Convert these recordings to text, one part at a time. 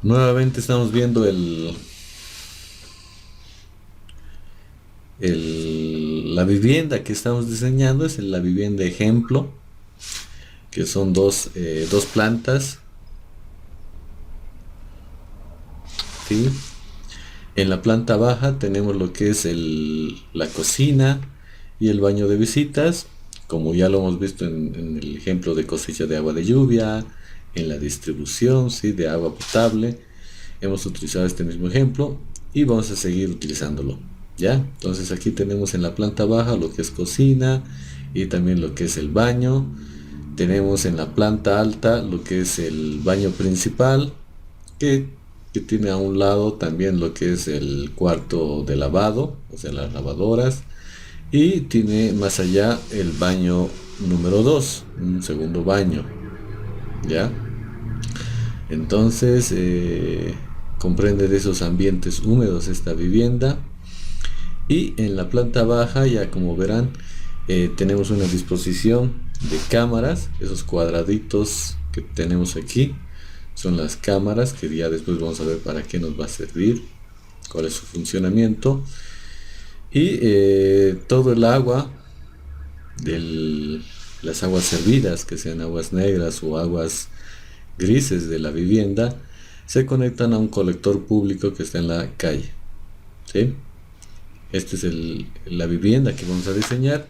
Nuevamente estamos viendo la vivienda que estamos diseñando. Es la vivienda ejemplo, que son dos plantas, ¿sí? En la planta baja tenemos lo que es la cocina y el baño de visitas, como ya lo hemos visto en el ejemplo de cosecha de agua de lluvia, en la distribución, ¿sí?, de agua potable. Hemos utilizado este mismo ejemplo y vamos a seguir utilizándolo. ¿Ya? Entonces aquí tenemos en la planta baja lo que es cocina y también lo que es el baño. Tenemos en la planta alta lo que es el baño principal, que, que tiene a un lado también lo que es el cuarto de lavado, o sea, las lavadoras. Y tiene más allá el baño número 2, un segundo baño. ¿Ya? Entonces, comprende de esos ambientes húmedos esta vivienda. Y en la planta baja, ya como verán, tenemos una disposición de cámaras. Esos cuadraditos que tenemos aquí son las cámaras, que ya después vamos a ver para qué nos va a servir, cuál es su funcionamiento. Y todo el agua, las aguas servidas, que sean aguas negras o aguas grises de la vivienda, se conectan a un colector público que está en la calle, ¿sí? Esta es la vivienda que vamos a diseñar,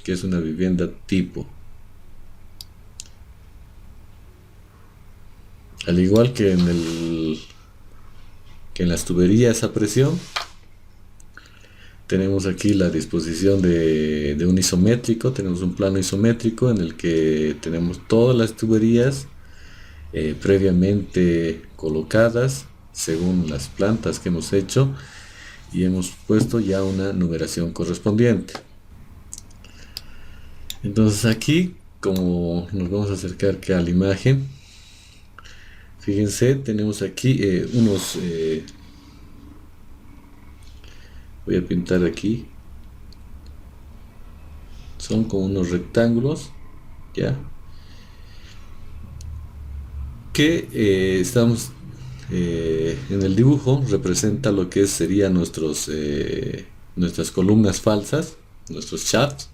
que es una vivienda tipo. Al igual que que en las tuberías a presión, tenemos aquí la disposición de un isométrico. Tenemos un plano isométrico en el que tenemos todas las tuberías previamente colocadas según las plantas que hemos hecho, y hemos puesto ya una numeración correspondiente. Entonces aquí, como nos vamos a acercar que a la imagen, fíjense, tenemos aquí voy a pintar aquí, son como unos rectángulos, ya, que estamos en el dibujo, representa lo que serían nuestras columnas falsas, nuestros shafts,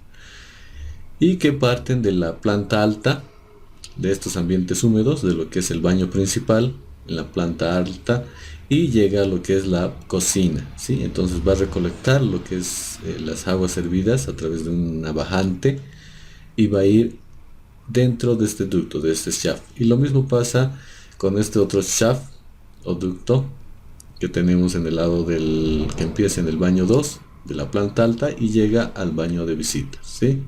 y que parten de la planta alta de estos ambientes húmedos, de lo que es el baño principal en la planta alta, y llega a lo que es la cocina, ¿sí? Entonces va a recolectar lo que es las aguas hervidas a través de una bajante, y va a ir dentro de este ducto, de este shaft. Y lo mismo pasa con este otro shaft o ducto que tenemos en el lado que empieza en el baño 2 de la planta alta y llega al baño de visitas, ¿sí?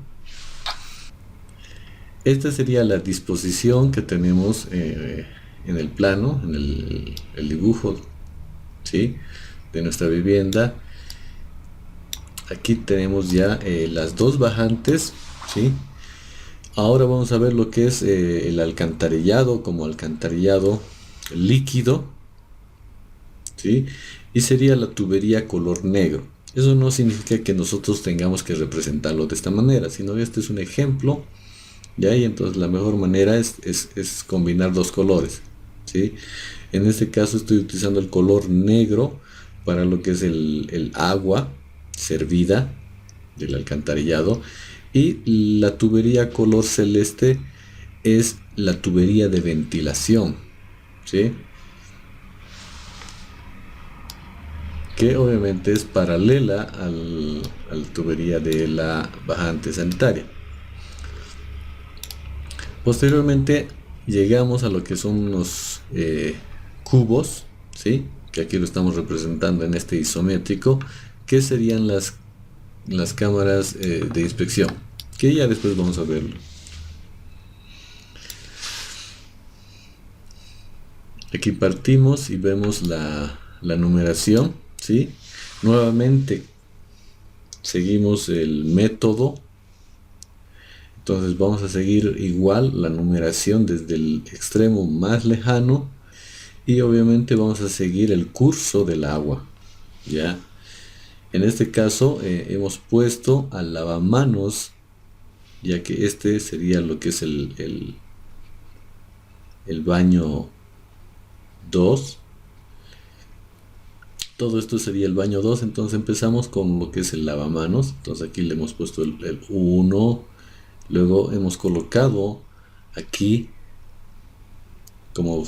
Esta sería la disposición que tenemos en el plano, en el dibujo, ¿sí?, de nuestra vivienda. Aquí tenemos ya las dos bajantes, ¿sí? Ahora vamos a ver lo que es el alcantarillado, como alcantarillado líquido, ¿sí? Y sería la tubería color negro. Eso no significa que nosotros tengamos que representarlo de esta manera, sino este es un ejemplo, ¿ya? Y entonces la mejor manera es combinar dos colores, ¿sí? En este caso estoy utilizando el color negro para lo que es el agua servida del alcantarillado, y la tubería color celeste es la tubería de ventilación, ¿sí?, que obviamente es paralela a la tubería de la bajante sanitaria. Posteriormente llegamos a lo que son unos cubos, ¿sí?, que aquí lo estamos representando en este isométrico, que serían las cámaras de inspección, que ya después vamos a verlo. Aquí partimos y vemos la numeración, ¿sí? Nuevamente seguimos el método. Entonces vamos a seguir igual la numeración desde el extremo más lejano, y obviamente vamos a seguir el curso del agua, ¿ya? En este caso hemos puesto al lavamanos, ya que este sería lo que es el baño 2, Todo esto sería el baño 2. Entonces empezamos con lo que es el lavamanos. Entonces aquí le hemos puesto el 1. Luego hemos colocado aquí, como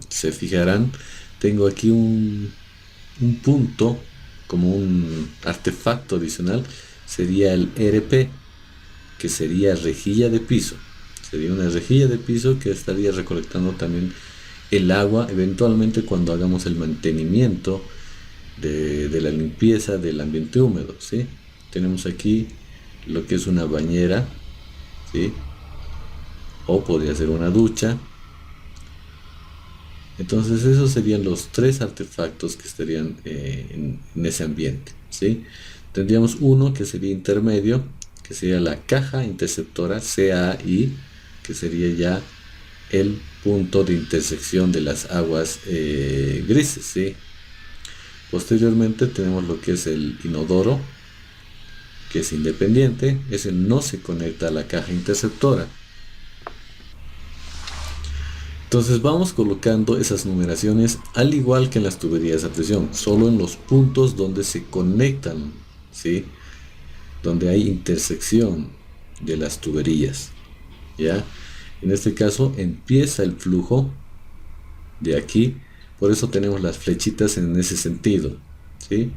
se fijarán, tengo aquí un punto, como un artefacto adicional. Sería el RP, que sería rejilla de piso. Sería una rejilla de piso que estaría recolectando también el agua eventualmente cuando hagamos el mantenimiento de la limpieza del ambiente húmedo, ¿sí? Tenemos aquí lo que es una bañera, ¿sí? O podría ser una ducha. Entonces esos serían los tres artefactos que estarían en ese ambiente, ¿sí? Tendríamos uno que sería intermedio, que sería la caja interceptora CAI, que sería ya el punto de intersección de las aguas grises, ¿sí? Posteriormente tenemos lo que es el inodoro, que es independiente. Ese no se conecta a la caja interceptora. Entonces vamos colocando esas numeraciones al igual que en las tuberías a presión, solo en los puntos donde se conectan, ¿sí? Donde hay intersección de las tuberías, ¿ya? En este caso empieza el flujo de aquí, por eso tenemos las flechitas en ese sentido, ¿sí?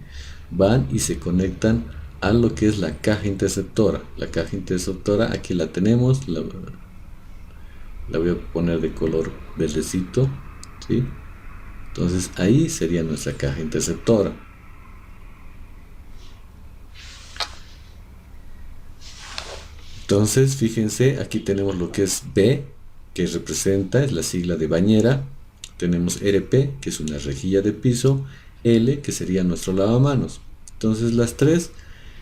Van y se conectan a lo que es la caja interceptora. La caja interceptora aquí la tenemos, la voy a poner de color verdecito, ¿sí? Entonces ahí sería nuestra caja interceptora. Entonces fíjense, aquí tenemos lo que es B, que representa, es la sigla de bañera. Tenemos RP, que es una rejilla de piso. L, que sería nuestro lavamanos. Entonces las tres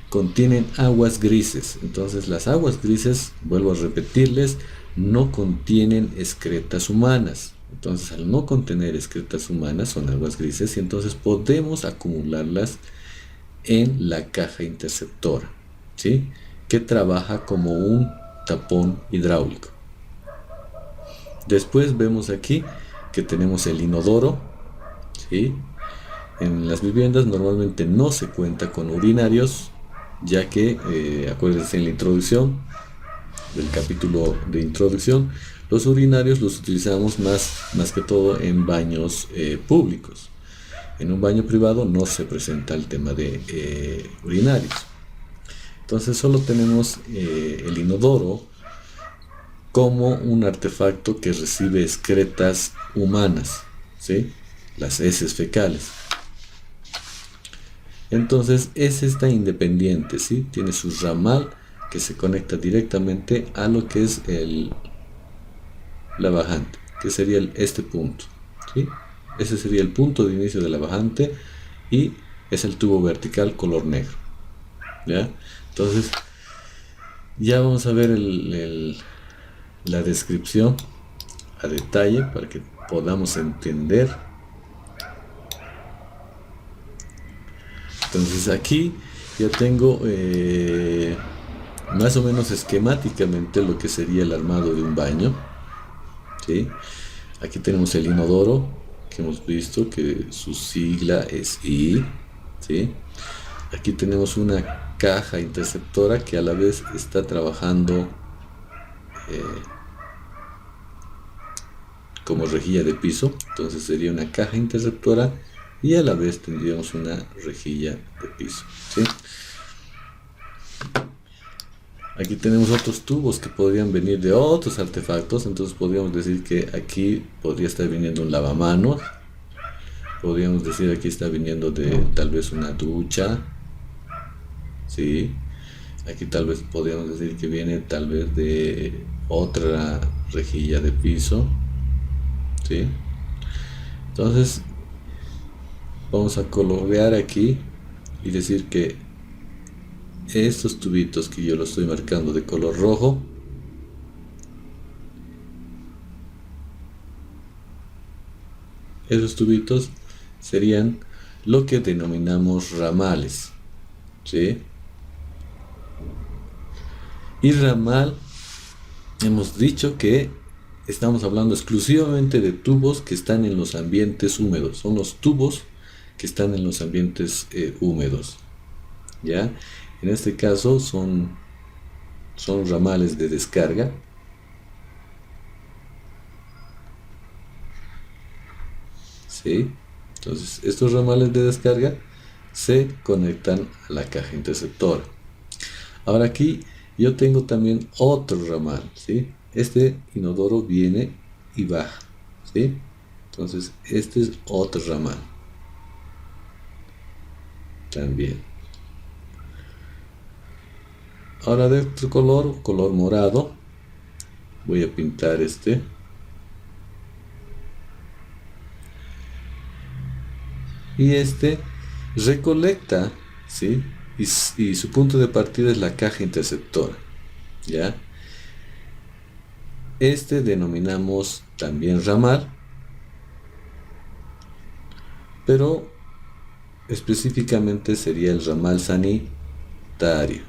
contienen aguas grises. Entonces las aguas grises, vuelvo a repetirles, no contienen excretas humanas. Entonces al no contener excretas humanas son aguas grises y entonces podemos acumularlas en la caja interceptora, ¿sí? Que trabaja como un tapón hidráulico. Después vemos aquí que tenemos el inodoro, ¿sí? En las viviendas normalmente no se cuenta con urinarios, ya que, acuérdense en la introducción del capítulo de introducción, los urinarios los utilizamos más que todo en baños públicos. En un baño privado no se presenta el tema de urinarios. Entonces solo tenemos el inodoro como un artefacto que recibe excretas humanas, ¿sí? Las heces fecales. Entonces ese está independiente, ¿sí? Tiene su ramal que se conecta directamente a lo que es la bajante, que sería este punto, ¿sí? Ese sería el punto de inicio de la bajante y es el tubo vertical color negro, ¿ya? Entonces ya vamos a ver la descripción a detalle para que podamos entender. Entonces aquí ya tengo más o menos esquemáticamente lo que sería el armado de un baño, ¿sí? Aquí tenemos el inodoro que hemos visto que su sigla es I, ¿sí? Aquí tenemos una caja interceptora que a la vez está trabajando como rejilla de piso. Entonces sería una caja interceptora y a la vez tendríamos una rejilla de piso, ¿sí? Aquí tenemos otros tubos que podrían venir de otros artefactos. Entonces podríamos decir que aquí podría estar viniendo un lavamanos. Podríamos decir aquí está viniendo de tal vez una ducha, ¿sí? Aquí tal vez podríamos decir que viene tal vez de otra rejilla de piso, ¿sí? Entonces vamos a colorear aquí y decir que estos tubitos que yo lo estoy marcando de color rojo esos tubitos serían lo que denominamos ramales, ¿sí? Y ramal, hemos dicho que estamos hablando exclusivamente de tubos que están en los ambientes húmedos. Son los tubos que están en los ambientes húmedos, ¿ya? En este caso son ramales de descarga, ¿sí? Entonces estos ramales de descarga se conectan a la caja interceptora. Ahora aquí yo tengo también otro ramal, ¿sí? Este inodoro viene y baja, ¿sí? Entonces este es otro ramal también. Ahora de otro color morado, voy a pintar este. Y este recolecta, ¿sí? Y su punto de partida es la caja interceptora, ¿ya? Este denominamos también ramal, pero específicamente sería el ramal sanitario,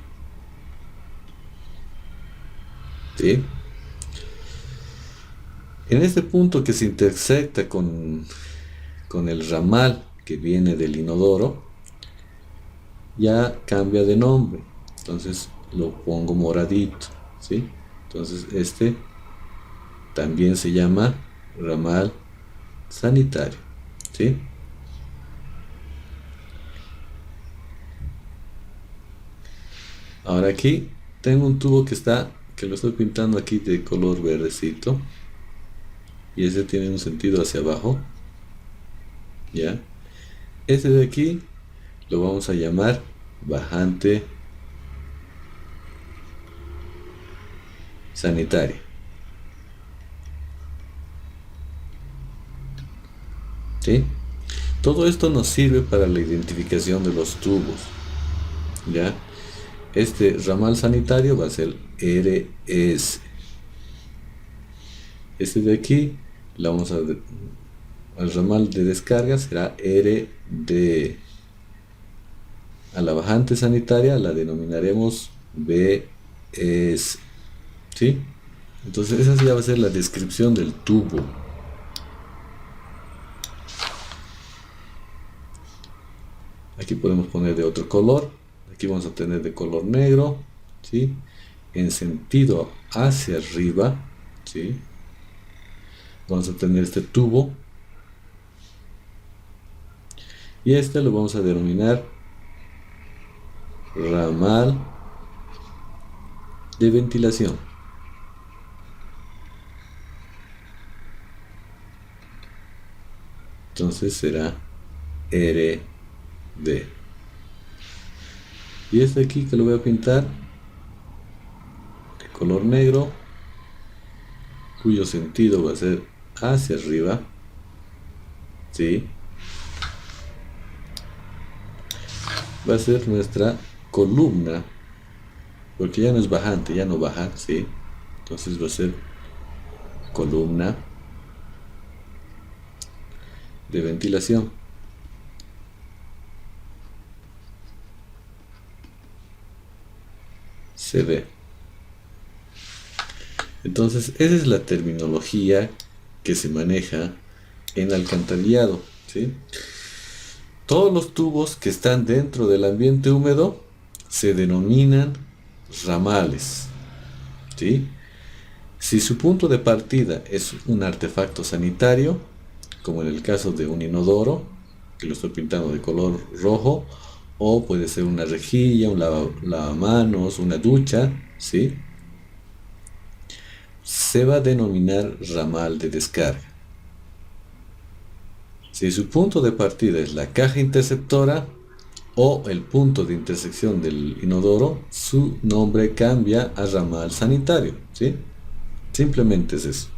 ¿sí? En este punto que se intersecta con el ramal que viene del inodoro, ya cambia de nombre, entonces lo pongo moradito, ¿sí? Entonces este también se llama ramal sanitario, ¿sí? Ahora aquí tengo un tubo que lo estoy pintando aquí de color verdecito, y ese tiene un sentido hacia abajo, ¿ya? Este de aquí lo vamos a llamar bajante sanitaria, ¿sí? Todo esto nos sirve para la identificación de los tubos, ¿ya? Este ramal sanitario va a ser RS. Este de aquí, al ramal de descarga será RD. A la bajante sanitaria la denominaremos BS, ¿sí? Entonces esa ya va a ser la descripción del tubo. Aquí podemos poner de otro color. Aquí vamos a tener de color negro, ¿sí? En sentido hacia arriba, ¿sí? Vamos a tener este tubo. Y este lo vamos a denominar ramal de ventilación. Entonces será RD. Y este aquí que lo voy a pintar de color negro, cuyo sentido va a ser hacia arriba, ¿sí? Va a ser nuestra columna, porque ya no es bajante, ya no baja, ¿sí? Entonces va a ser columna de ventilación. Se ve. Entonces esa es la terminología que se maneja en alcantarillado, ¿sí? Todos los tubos que están dentro del ambiente húmedo se denominan ramales, ¿sí? Si su punto de partida es un artefacto sanitario, como en el caso de un inodoro, que lo estoy pintando de color rojo, o puede ser una rejilla, un lavamanos, una ducha, ¿sí? Se va a denominar ramal de descarga. Si su punto de partida es la caja interceptora o el punto de intersección del inodoro, su nombre cambia a ramal sanitario, ¿sí? Simplemente es eso,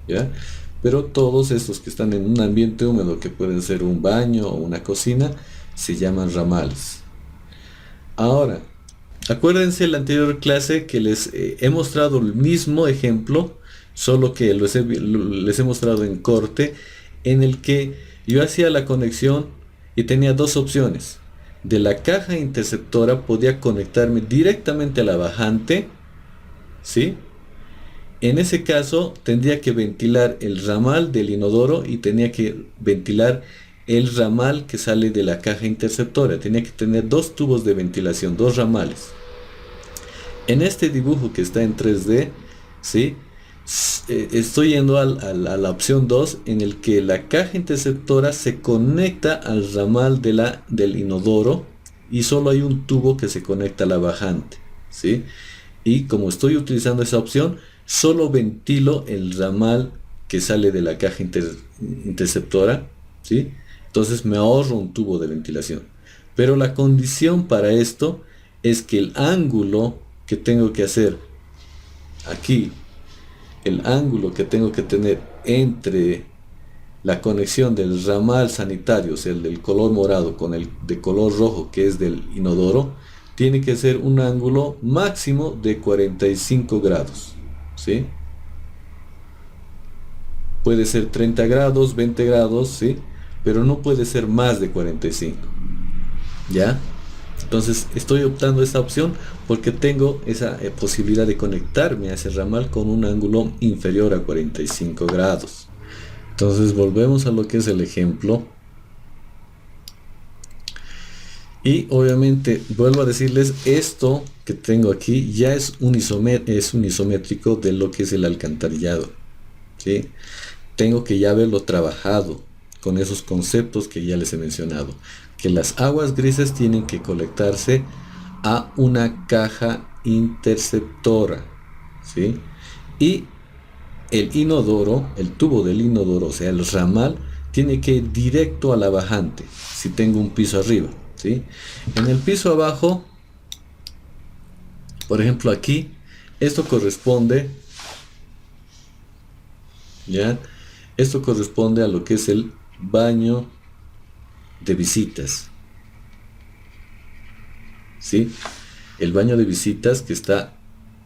¿ya? Pero todos estos que están en un ambiente húmedo, que pueden ser un baño o una cocina, se llaman ramales. Ahora, acuérdense en la anterior clase que les he mostrado el mismo ejemplo, solo que les he mostrado en corte, en el que yo hacía la conexión y tenía dos opciones. De la caja interceptora podía conectarme directamente a la bajante, ¿sí? En ese caso tendría que ventilar el ramal del inodoro y tenía que ventilar el ramal que sale de la caja interceptora. Tenía que tener dos tubos de ventilación, dos ramales. En este dibujo que está en 3D, ¿sí? Estoy yendo a la opción 2, en el que la caja interceptora se conecta al ramal del inodoro y solo hay un tubo que se conecta a la bajante, ¿sí? Y como estoy utilizando esa opción, solo ventilo el ramal que sale de la caja interceptora, ¿sí? Entonces me ahorro un tubo de ventilación. Pero la condición para esto es que el ángulo que tengo que hacer aquí, el ángulo que tengo que tener entre la conexión del ramal sanitario, o sea, el del color morado, con el de color rojo, que es del inodoro, tiene que ser un ángulo máximo de 45 grados, ¿sí? Puede ser 30 grados, 20 grados, ¿sí? Pero no puede ser más de 45, ¿ya? Entonces estoy optando esta opción porque tengo esa posibilidad de conectarme a ese ramal con un ángulo inferior a 45 grados. Entonces volvemos a lo que es el ejemplo. Y obviamente vuelvo a decirles, esto que tengo aquí ya es un isométrico de lo que es el alcantarillado, ¿sí? Tengo que ya haberlo trabajado con esos conceptos que ya les he mencionado, que las aguas grises tienen que conectarse a una caja interceptora, ¿sí? Y el inodoro, el tubo del inodoro, o sea, el ramal, tiene que ir directo a la bajante, si tengo un piso arriba, ¿sí? En el piso abajo, por ejemplo aquí, esto corresponde, ¿ya? Esto corresponde a lo que es el baño de visitas, ¿sí? El baño de visitas que está,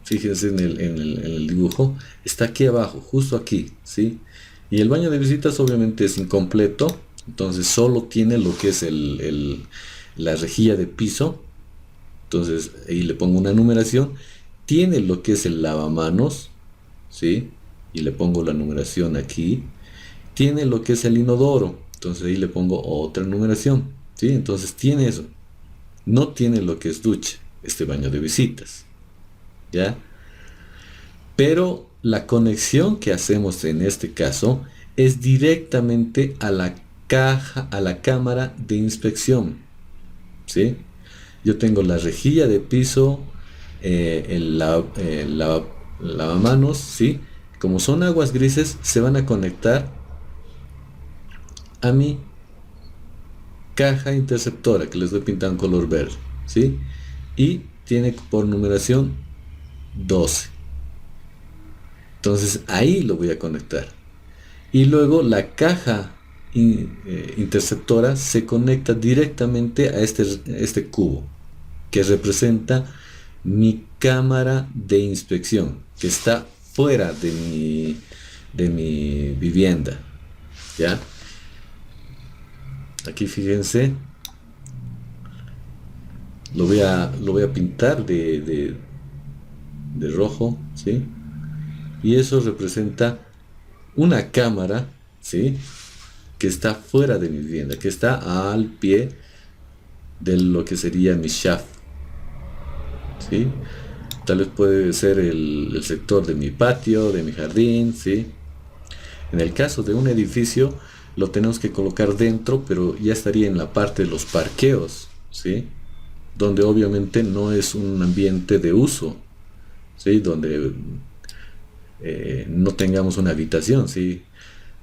fíjense en el dibujo, está aquí abajo, justo aquí, ¿sí? Y el baño de visitas obviamente es incompleto, entonces solo tiene lo que es la rejilla de piso, entonces ahí le pongo una numeración, tiene lo que es el lavamanos, ¿sí? Y le pongo la numeración aquí, tiene lo que es el inodoro, entonces ahí le pongo otra numeración, ¿sí? Entonces tiene eso, no tiene lo que es ducha, este baño de visitas, ¿ya? Pero la conexión que hacemos en este caso es directamente a la caja, a la cámara de inspección, ¿sí? Yo tengo la rejilla de piso, el lavamanos, ¿sí? Como son aguas grises, se van a conectar a mi caja interceptora, que les doy pintado en color verde, ¿sí? Y tiene por numeración 12. Entonces ahí lo voy a conectar. Y luego la caja interceptora se conecta directamente a este cubo, que representa mi cámara de inspección, que está fuera de mi vivienda, ¿ya? Aquí fíjense, lo voy a pintar de rojo, ¿sí? Y eso representa una cámara, ¿sí? Que está fuera de mi vivienda, que está al pie de lo que sería mi shaft, ¿sí? Tal vez puede ser el sector de mi patio, de mi jardín, ¿sí? En el caso de un edificio, lo tenemos que colocar dentro, pero ya estaría en la parte de los parqueos, ¿sí? Donde obviamente no es un ambiente de uso, ¿sí? Donde no tengamos una habitación, ¿sí?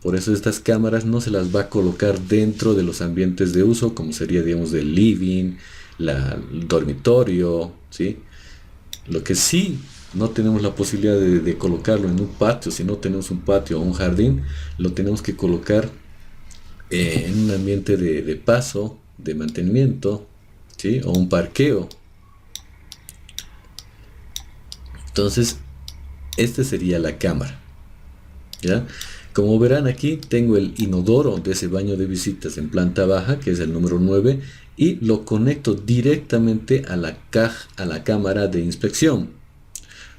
Por eso estas cámaras no se las va a colocar dentro de los ambientes de uso, como sería, digamos, el living, el dormitorio, ¿sí? Lo que sí no tenemos la posibilidad de colocarlo en un patio, si no tenemos un patio o un jardín, lo tenemos que colocar en un ambiente de paso, de mantenimiento, ¿sí? O un parqueo. Entonces, esta sería la cámara, ¿ya? Como verán aquí, tengo el inodoro de ese baño de visitas en planta baja, que es el número 9, y lo conecto directamente a la cámara de inspección.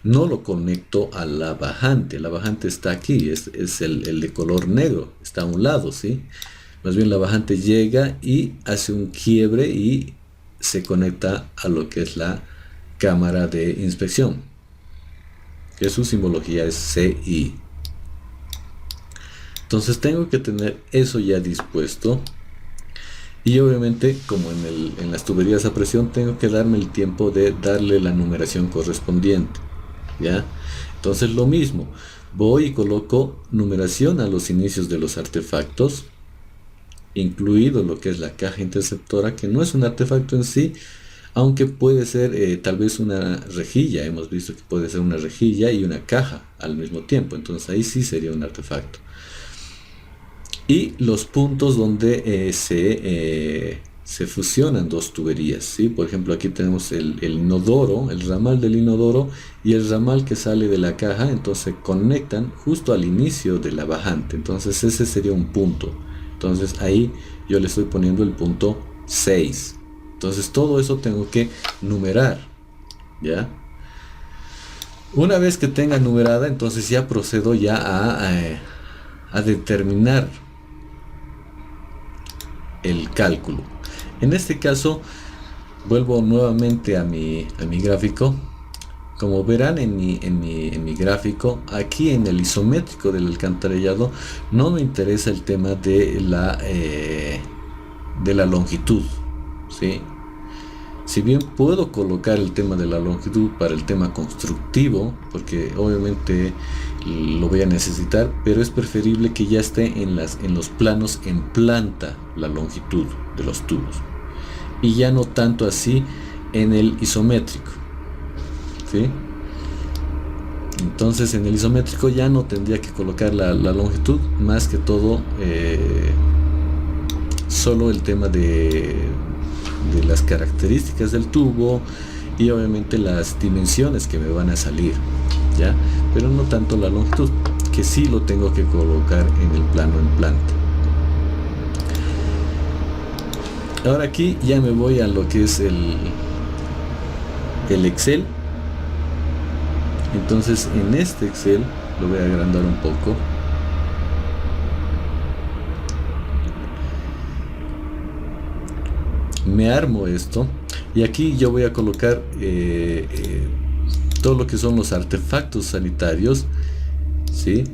No lo conecto a la bajante está aquí, es el de color negro, está a un lado, ¿sí? Más bien la bajante llega y hace un quiebre y se conecta a lo que es la cámara de inspección, que su simbología es CI. Entonces tengo que tener eso ya dispuesto. Y obviamente, como en las tuberías a presión, tengo que darme el tiempo de darle la numeración correspondiente, ¿ya? Entonces lo mismo, voy y coloco numeración a los inicios de los artefactos, incluido lo que es la caja interceptora, que no es un artefacto en sí, aunque puede ser tal vez una rejilla. Hemos visto que puede ser una rejilla y una caja al mismo tiempo, entonces ahí sí sería un artefacto. Y los puntos donde se fusionan dos tuberías, ¿sí? Por ejemplo, aquí tenemos el inodoro, el ramal del inodoro y el ramal que sale de la caja, entonces se conectan justo al inicio de la bajante, entonces ese sería un punto. Entonces ahí yo le estoy poniendo el punto 6. Entonces todo eso tengo que numerar, ¿ya? Una vez que tenga numerada, entonces ya procedo ya a determinar el cálculo. En este caso vuelvo nuevamente a mi gráfico. Como verán en mi gráfico, aquí en el isométrico del alcantarillado no me interesa el tema de la longitud, ¿sí? Si bien puedo colocar el tema de la longitud para el tema constructivo, porque obviamente lo voy a necesitar, pero es preferible que ya esté en los planos en planta la longitud de los tubos y ya no tanto así en el isométrico, ¿sí? Entonces en el isométrico ya no tendría que colocar la longitud, más que todo solo el tema de las características del tubo y obviamente las dimensiones que me van a salir, ¿ya? Pero no tanto la longitud, que sí lo tengo que colocar en el plano en planta. Ahora aquí ya me voy a lo que es el Excel. Entonces en este Excel lo voy a agrandar un poco. Me armo esto y aquí yo voy a colocar todo lo que son los artefactos sanitarios, ¿sí?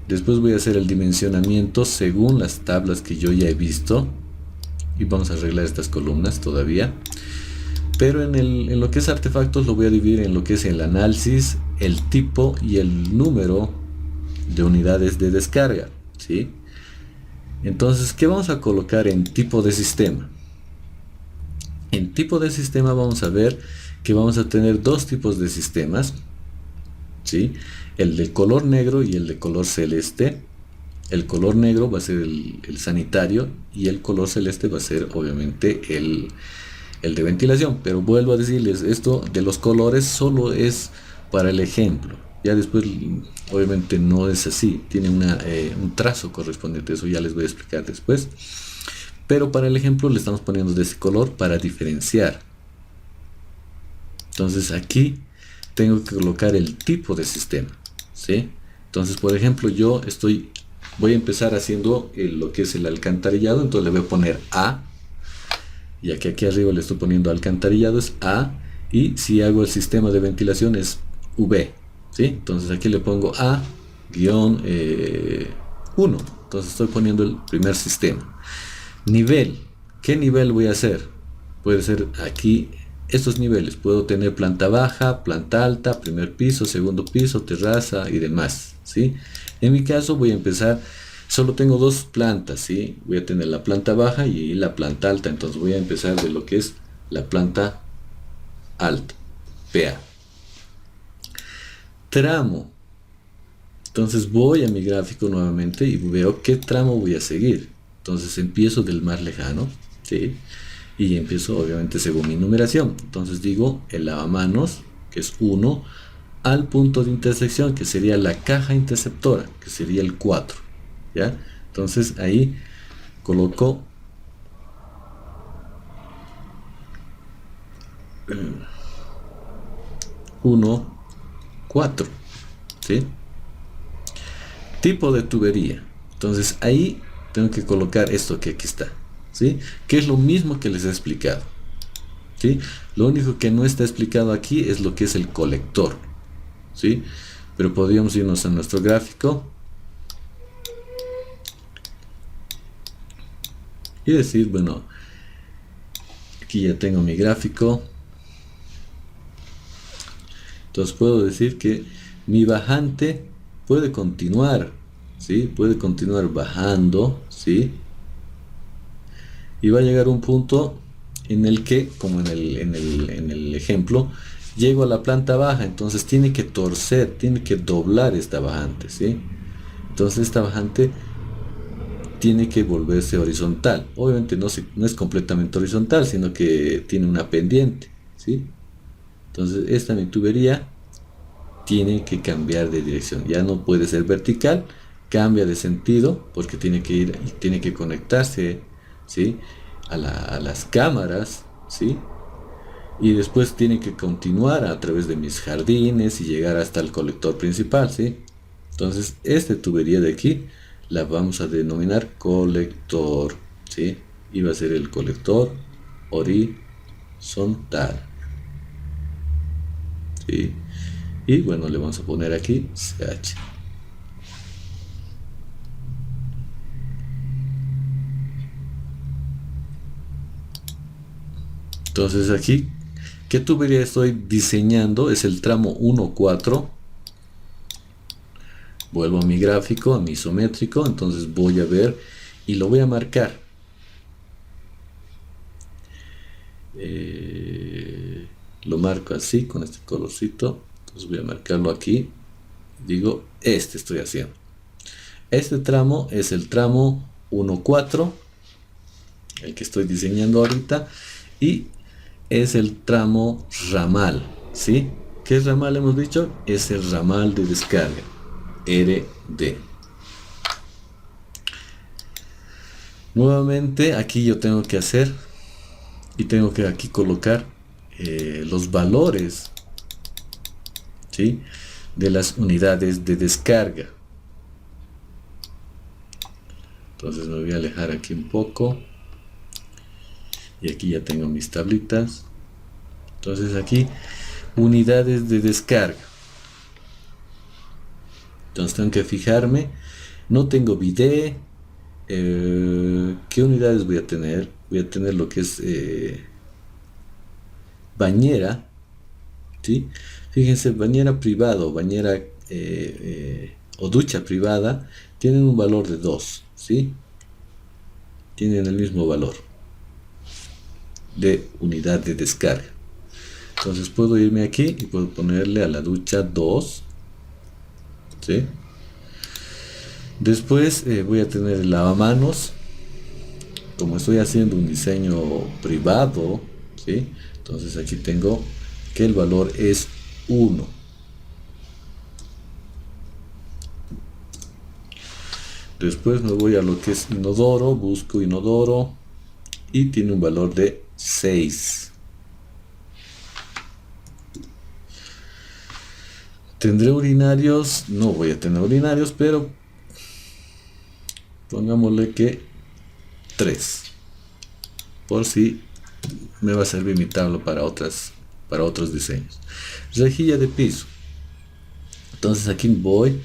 Después voy a hacer el dimensionamiento según las tablas que yo ya he visto y vamos a arreglar estas columnas todavía. Pero en lo que es artefactos lo voy a dividir en lo que es el análisis, el tipo y el número de unidades de descarga, ¿sí? Entonces, ¿qué vamos a colocar en tipo de sistema? En tipo de sistema vamos a ver que vamos a tener dos tipos de sistemas, ¿sí? El de color negro y el de color celeste. El color negro va a ser el sanitario y el color celeste va a ser obviamente el de ventilación. Pero vuelvo a decirles, esto de los colores solo es para el ejemplo. Ya después obviamente no es así, tiene un trazo correspondiente, eso ya les voy a explicar después. Pero para el ejemplo le estamos poniendo de ese color para diferenciar. Entonces aquí tengo que colocar el tipo de sistema, ¿sí? Entonces, por ejemplo, voy a empezar haciendo lo que es el alcantarillado, entonces le voy a poner A. Y aquí arriba le estoy poniendo alcantarillado, es A. Y si hago el sistema de ventilación es V, ¿sí? Entonces aquí le pongo A-1. Entonces estoy poniendo el primer sistema. Nivel, ¿qué nivel voy a hacer? Puede ser aquí estos niveles, puedo tener planta baja, planta alta, primer piso, segundo piso, terraza y demás, ¿sí? En mi caso voy a empezar, solo tengo dos plantas, ¿sí? Voy a tener la planta baja y la planta alta, entonces voy a empezar de lo que es la planta alta, PA. Tramo, entonces voy a mi gráfico nuevamente y veo qué tramo voy a seguir. Entonces empiezo del más lejano, ¿sí? Y empiezo obviamente según mi numeración. Entonces digo el lavamanos, que es 1, al punto de intersección, que sería la caja interceptora, que sería el 4, ¿ya? Entonces ahí coloco 1, 4, ¿sí? Tipo de tubería. Entonces ahí tengo que colocar esto que aquí está, ¿sí? Que es lo mismo que les he explicado, ¿sí? Lo único que no está explicado aquí es lo que es el colector, ¿sí? Pero podríamos irnos a nuestro gráfico y decir, bueno, aquí ya tengo mi gráfico. Entonces puedo decir que mi bajante puede continuar, ¿sí? Puede continuar bajando, ¿sí? Y va a llegar un punto en el que, como en el ejemplo, llego a la planta baja, entonces tiene que torcer, tiene que doblar esta bajante, ¿sí? Entonces esta bajante tiene que volverse horizontal. Obviamente no es completamente horizontal, sino que tiene una pendiente, ¿sí? Entonces esta mi tubería tiene que cambiar de dirección. Ya no puede ser vertical, cambia de sentido porque tiene que ir y tiene que conectarse, ¿sí? A las cámaras, ¿sí? Y después tiene que continuar a través de mis jardines y llegar hasta el colector principal, ¿sí? Entonces, esta tubería de aquí la vamos a denominar colector, ¿sí? Y va a ser el colector horizontal, ¿sí? Y bueno, le vamos a poner aquí CH. Entonces aquí, ¿qué tubería estoy diseñando? Es el tramo 1,4. Vuelvo a mi gráfico, a mi isométrico, entonces voy a ver y lo voy a marcar. Lo marco así, con este colorcito. Entonces voy a marcarlo aquí. Digo, este estoy haciendo. Este tramo es el tramo 1,4, el que estoy diseñando ahorita, y es el tramo ramal, ¿sí? ¿Qué ramal hemos dicho? Es el ramal de descarga, RD. Nuevamente aquí yo tengo que hacer y tengo que aquí colocar los valores, ¿sí? De las unidades de descarga. Entonces me voy a alejar aquí un poco y aquí ya tengo mis tablitas. Entonces aquí unidades de descarga. Entonces tengo que fijarme. No tengo bidet. ¿Qué unidades voy a tener? Voy a tener lo que es bañera, ¿sí? Fíjense, bañera privado, bañera o ducha privada tienen un valor de 2, ¿sí? Tienen el mismo valor de unidad de descarga. Entonces puedo irme aquí y puedo ponerle a la ducha 2, ¿sí? Después voy a tener el lavamanos. Como estoy haciendo un diseño privado, ¿sí? Entonces aquí tengo que el valor es 1. Después me voy a lo que es inodoro, busco inodoro y tiene un valor de 6. ¿Tendré urinarios? No voy a tener urinarios, pero pongámosle que 3. Por si me va a servir mi tabla para otros diseños. Rejilla de piso. Entonces aquí voy,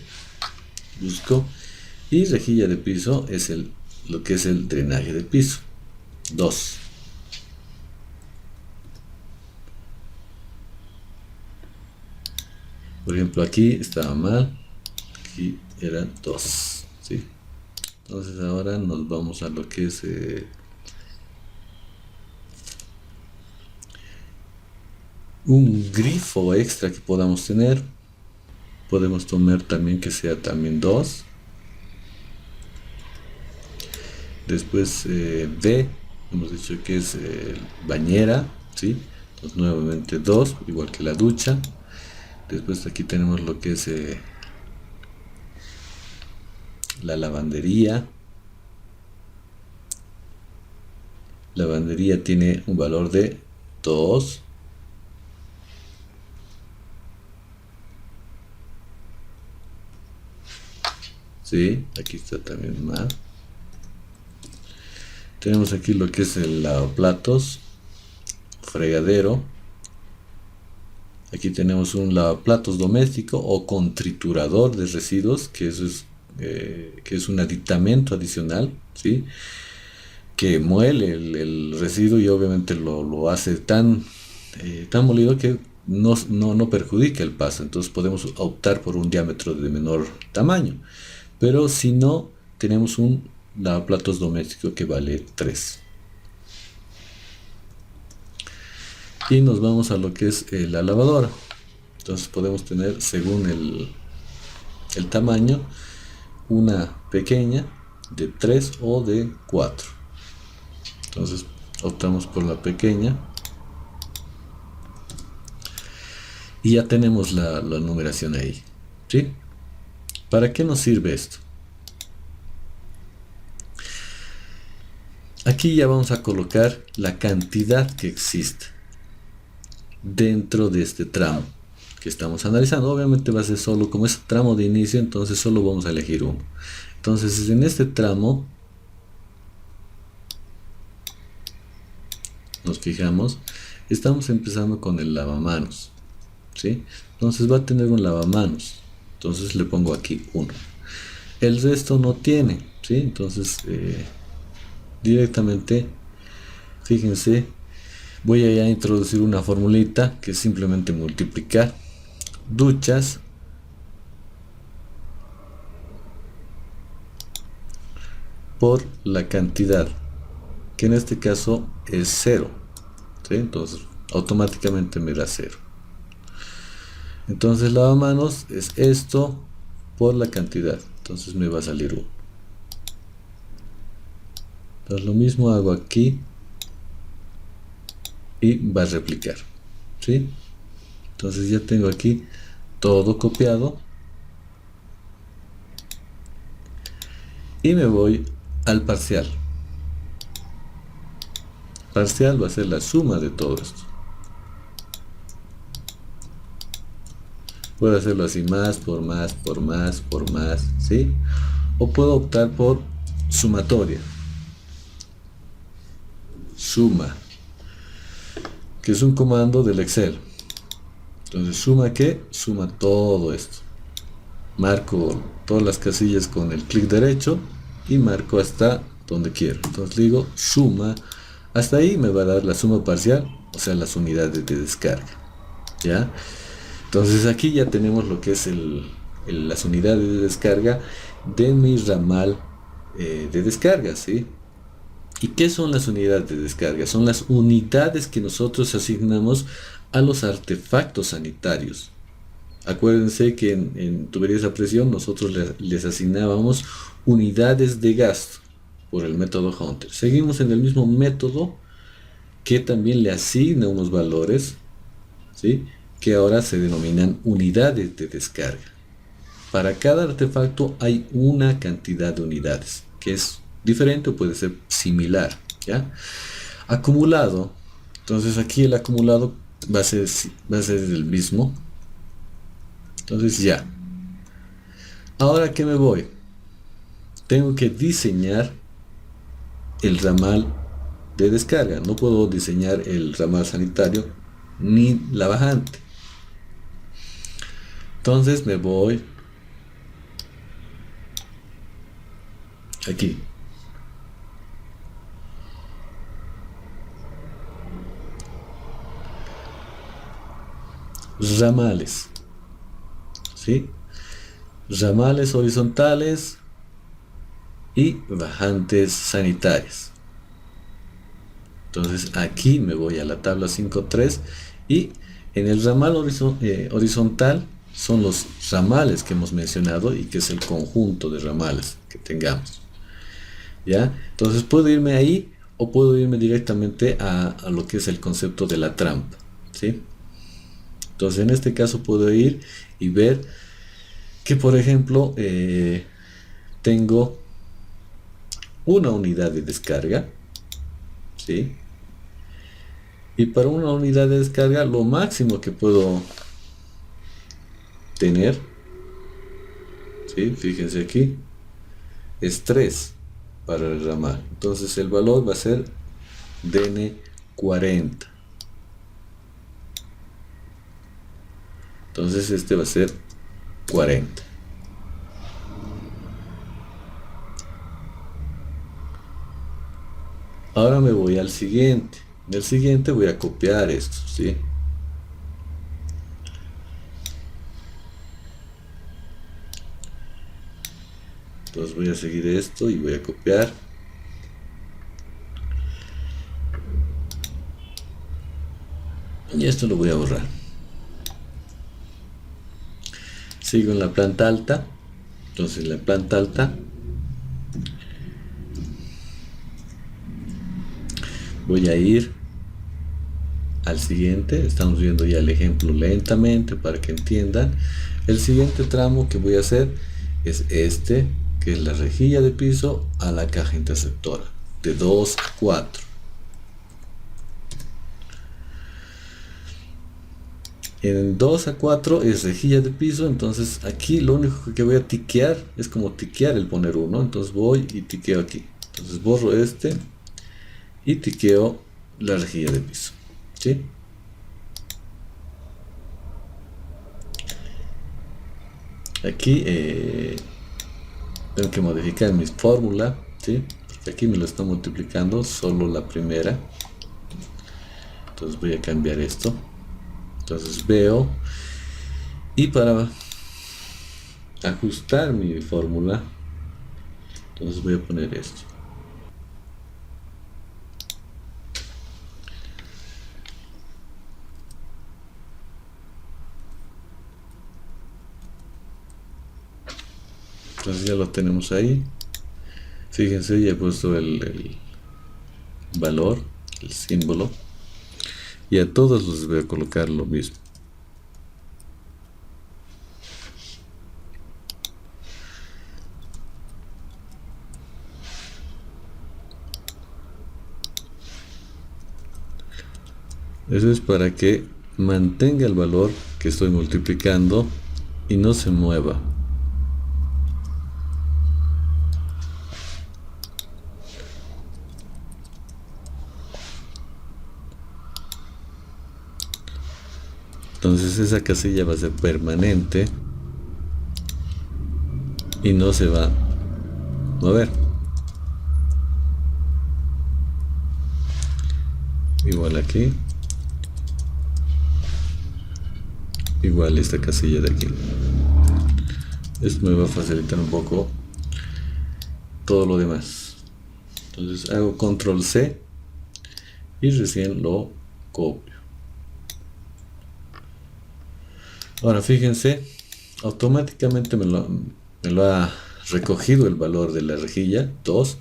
busco y rejilla de piso es lo que es el drenaje de piso. 2. Por ejemplo, aquí estaba mal, aquí eran 2, ¿sí? Entonces ahora nos vamos a lo que es un grifo extra que podamos tener. Podemos tomar también que sea también 2. Después D, hemos dicho que es bañera, ¿sí? Entonces nuevamente 2, igual que la ducha. Después aquí tenemos lo que es la lavandería. La lavandería tiene un valor de 2. Sí, aquí está también mal. Tenemos aquí lo que es el lavaplatos, fregadero. Aquí tenemos un lavaplatos doméstico o con triturador de residuos, que eso es, que es un aditamento adicional, ¿sí? Que muele el residuo y obviamente lo hace tan molido que no perjudica el paso. Entonces podemos optar por un diámetro de menor tamaño, pero si no, tenemos un lavaplatos doméstico que vale 3. Y nos vamos a lo que es la lavadora. Entonces podemos tener, según el tamaño, una pequeña de 3 o de 4. Entonces optamos por la pequeña y ya tenemos la numeración ahí, ¿sí? ¿Para qué nos sirve esto? Aquí ya vamos a colocar la cantidad que existe dentro de este tramo que estamos analizando. Obviamente va a ser solo, como es tramo de inicio, entonces solo vamos a elegir uno. Entonces en este tramo nos fijamos, estamos empezando con el lavamanos, ¿sí? Entonces va a tener un lavamanos, entonces le pongo aquí 1. El resto no tiene, ¿sí? Entonces directamente, fíjense, voy a introducir una formulita que es simplemente multiplicar duchas por la cantidad, que en este caso es 0, ¿sí? Entonces automáticamente me da 0. Entonces lavamanos es esto por la cantidad, entonces me va a salir 1. Entonces lo mismo hago aquí y va a replicar, ¿sí? Entonces ya tengo aquí todo copiado y me voy al parcial. Parcial va a ser la suma de todo esto. Puedo hacerlo así, más por más por más por más, ¿sí? O puedo optar por sumatoria. Suma, que es un comando del Excel. Entonces, ¿suma qué? Suma todo esto. Marco todas las casillas con el clic derecho y marco hasta donde quiero. Entonces digo suma, hasta ahí me va a dar la suma parcial, o sea, las unidades de descarga. ¿Ya? Entonces aquí ya tenemos lo que es las unidades de descarga de mi ramal de descarga, ¿sí? ¿Y qué son las unidades de descarga? Son las unidades que nosotros asignamos a los artefactos sanitarios. Acuérdense que en tuberías a presión nosotros les asignábamos unidades de gasto por el método Hunter. Seguimos en el mismo método que también le asigna unos valores, ¿sí? Que ahora se denominan unidades de descarga. Para cada artefacto hay una cantidad de unidades que es diferente o puede ser similar, ¿ya? Acumulado, entonces aquí el acumulado va a ser el mismo. Entonces ya. Ahora que me voy, tengo que diseñar el ramal de descarga. No puedo diseñar el ramal sanitario ni la bajante. Entonces me voy aquí. Ramales, ¿sí? Ramales horizontales y bajantes sanitarias. Entonces aquí me voy a la tabla 5.3 y en el ramal horizontal son los ramales que hemos mencionado y que es el conjunto de ramales que tengamos. ¿Ya? Entonces puedo irme ahí o puedo irme directamente a lo que es el concepto de la trampa, ¿sí? Entonces en este caso puedo ir y ver que, por ejemplo, tengo una unidad de descarga, ¿sí? Y para una unidad de descarga lo máximo que puedo tener, ¿sí? Fíjense aquí, es 3 para el ramal. Entonces el valor va a ser DN40. Entonces este va a ser 40. Ahora me voy al siguiente. En el siguiente voy a copiar esto, ¿sí? Entonces voy a seguir esto y voy a copiar. Y esto lo voy a borrar. Sigo en la planta alta. Entonces en la planta alta voy a ir al siguiente. Estamos viendo ya el ejemplo lentamente para que entiendan. El siguiente tramo que voy a hacer es este, que es la rejilla de piso a la caja interceptora, de 2 a 4. En 2 a 4 es rejilla de piso, entonces aquí lo único que voy a tiquear es como tiquear el poner 1, entonces voy y tiqueo aquí. Entonces borro este y tiqueo la rejilla de piso, ¿sí? Aquí tengo que modificar mi fórmula, ¿sí? Porque aquí me lo está multiplicando solo la primera. Entonces voy a cambiar esto. Entonces veo, y para ajustar mi fórmula, entonces voy a poner esto. Entonces ya lo tenemos ahí. Fíjense, ya he puesto el valor, el símbolo, y a todos les voy a colocar lo mismo. Eso es para que mantenga el valor que estoy multiplicando y no se mueva. Entonces esa casilla va a ser permanente y no se va a mover. Igual aquí. Igual esta casilla de aquí. Esto me va a facilitar un poco todo lo demás. Entonces hago control C y recién lo copio. Ahora fíjense, automáticamente me lo ha recogido el valor de la rejilla 2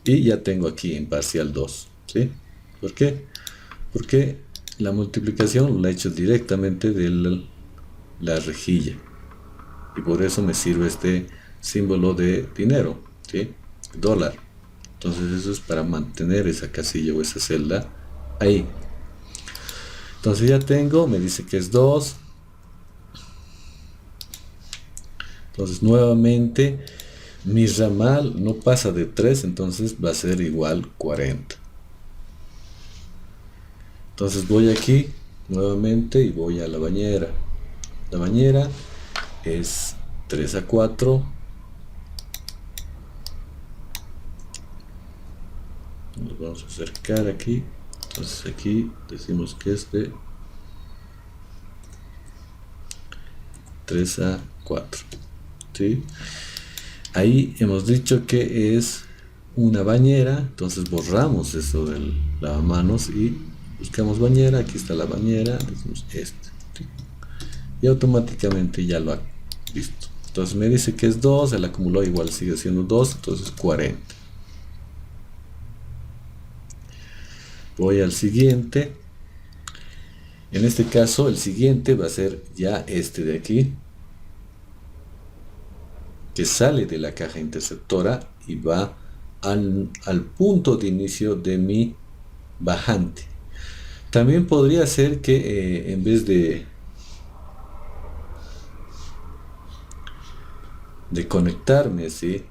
y ya tengo aquí en parcial 2, ¿sí? ¿Por qué? Porque la multiplicación la he hecho directamente de la rejilla y por eso me sirve este símbolo de dinero, ¿sí? Dólar. Entonces eso es para mantener esa casilla o esa celda ahí. Entonces ya tengo, me dice que es 2. Entonces nuevamente mi ramal no pasa de 3, entonces va a ser igual 40. Entonces voy aquí nuevamente y voy a la bañera. La bañera es 3 a 4. Nos vamos a acercar aquí. Entonces aquí decimos que es de 3 a 4. ¿Sí? Ahí hemos dicho que es una bañera, entonces borramos eso del lavamanos y buscamos bañera. Aquí está la bañera, decimos este, ¿sí? Y automáticamente ya lo ha visto. Entonces me dice que es 2, el acumulado igual sigue siendo 2, entonces 40. Voy al siguiente. En este caso el siguiente va a ser ya este de aquí, que sale de la caja interceptora y va al punto de inicio de mi bajante. También podría ser que en vez de conectarme, ¿sí?,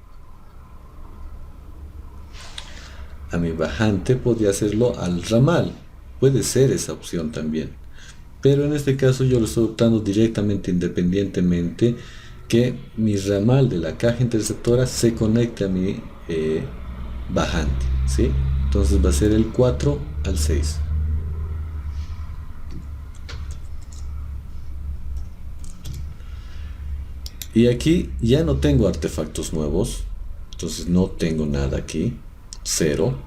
a mi bajante, podría hacerlo al ramal. Puede ser esa opción también. Pero en este caso yo lo estoy optando directamente, independientemente, que mi ramal de la caja interceptora se conecte a mi bajante, ¿sí? Entonces va a ser el 4 al 6. Y aquí ya no tengo artefactos nuevos, entonces no tengo nada aquí, 0.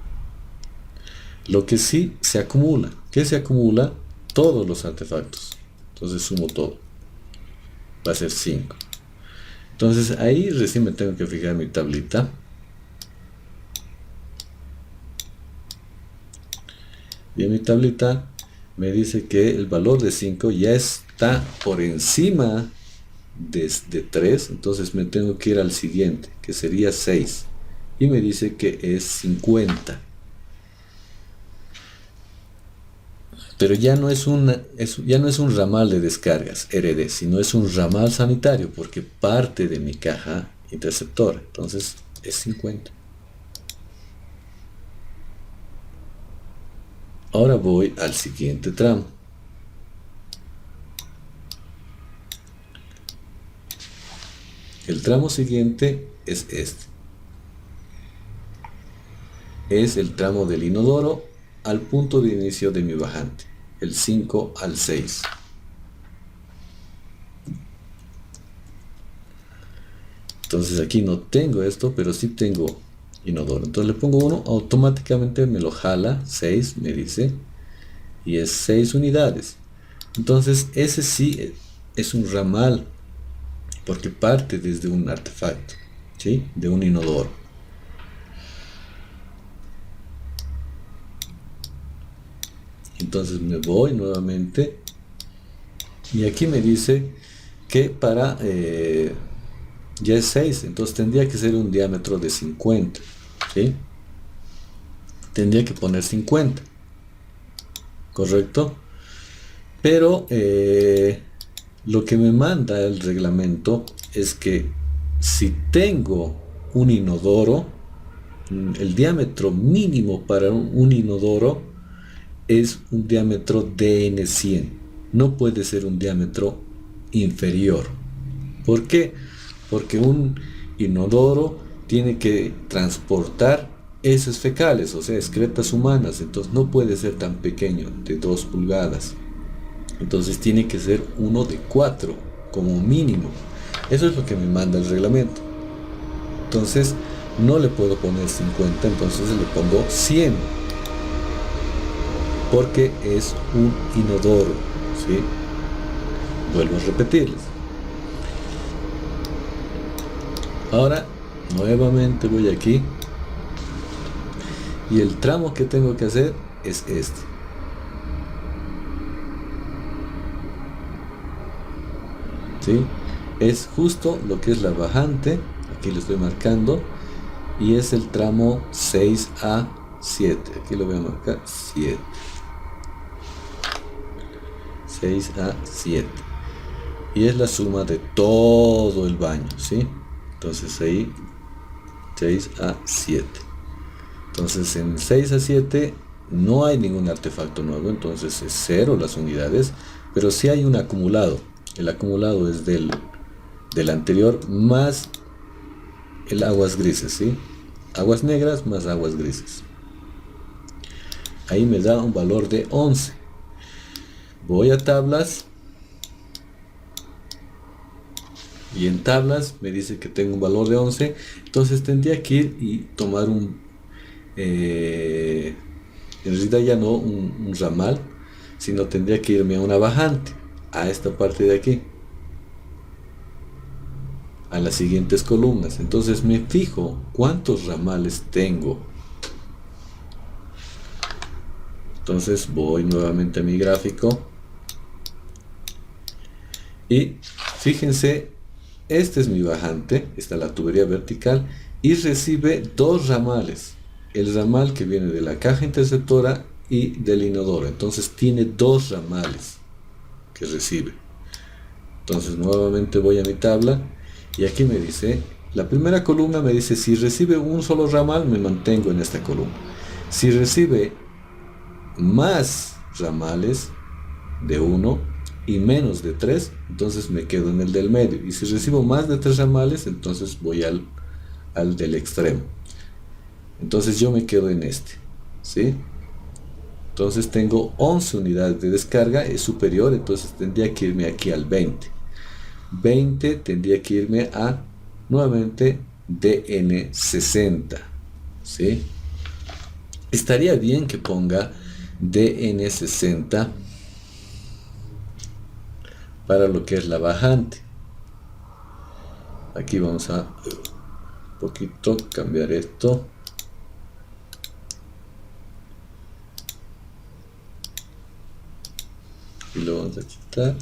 Lo que sí se acumula, ¿qué se acumula? Todos los artefactos. Entonces sumo todo, va a ser 5. Entonces ahí recién me tengo que fijar mi tablita. Y en mi tablita me dice que el valor de 5 ya está por encima de 3, entonces me tengo que ir al siguiente, que sería 6, y me dice que es 50. Pero ya no es un ramal de descargas RD, sino es un ramal sanitario, porque parte de mi caja interceptora, entonces es 50. Ahora voy al siguiente tramo. El tramo siguiente es este. Es el tramo del inodoro al punto de inicio de mi bajante, el 5 al 6. Entonces aquí no tengo esto, pero sí tengo inodoro. Entonces le pongo 1, automáticamente me lo jala, 6 me dice, y es 6 unidades. Entonces ese sí es un ramal, porque parte desde un artefacto, ¿sí? De un inodoro. Entonces me voy nuevamente y aquí me dice que para ya es 6, entonces tendría que ser un diámetro de 50, ¿sí? Tendría que poner 50, ¿correcto? Pero lo que me manda el reglamento es que si tengo un inodoro, el diámetro mínimo para un inodoro es un diámetro DN100. No puede ser un diámetro inferior. ¿Por qué? Porque un inodoro tiene que transportar heces fecales, o sea, excretas humanas, entonces no puede ser tan pequeño, de 2 pulgadas. Entonces tiene que ser uno de 4 como mínimo. Eso es lo que me manda el reglamento. Entonces no le puedo poner 50, entonces le pongo 100, porque es un inodoro, ¿sí? Vuelvo a repetirles. Ahora nuevamente voy aquí y el tramo que tengo que hacer es este. ¿Sí? Es justo lo que es la bajante, aquí lo estoy marcando, y es el tramo 6 a 7, aquí lo voy a marcar 7, 6 a 7, y es la suma de todo el baño, ¿sí? Entonces ahí 6 a 7, entonces en 6 a 7 no hay ningún artefacto nuevo, entonces es 0 las unidades, pero sí hay un acumulado. El acumulado es del anterior más el aguas grises, ¿sí? Aguas negras más aguas grises. Ahí me da un valor de 11. Voy a tablas. Y en tablas me dice que tengo un valor de 11. Entonces tendría que ir y tomar en realidad ya no un ramal, sino tendría que irme a una bajante, a esta parte de aquí, a las siguientes columnas. Entonces me fijo cuántos ramales tengo. Entonces voy nuevamente a mi gráfico y fíjense, este es mi bajante, está la tubería vertical y recibe 2 ramales, el ramal que viene de la caja interceptora y del inodoro. Entonces tiene 2 ramales que recibe. Entonces nuevamente voy a mi tabla y aquí me dice, la primera columna me dice si recibe un solo ramal me mantengo en esta columna, Si recibe más ramales de 1 y menos de 3, entonces me quedo en el del medio. Y si recibo más de 3 ramales, entonces voy al del extremo. Entonces yo me quedo en este, ¿sí? Entonces tengo 11 unidades de descarga, es superior, entonces tendría que irme aquí al 20. 20 tendría que irme a nuevamente DN60, ¿sí? Estaría bien que ponga DN60 para lo que es la bajante. Aquí vamos a un poquito cambiar esto. Y lo vamos a quitar.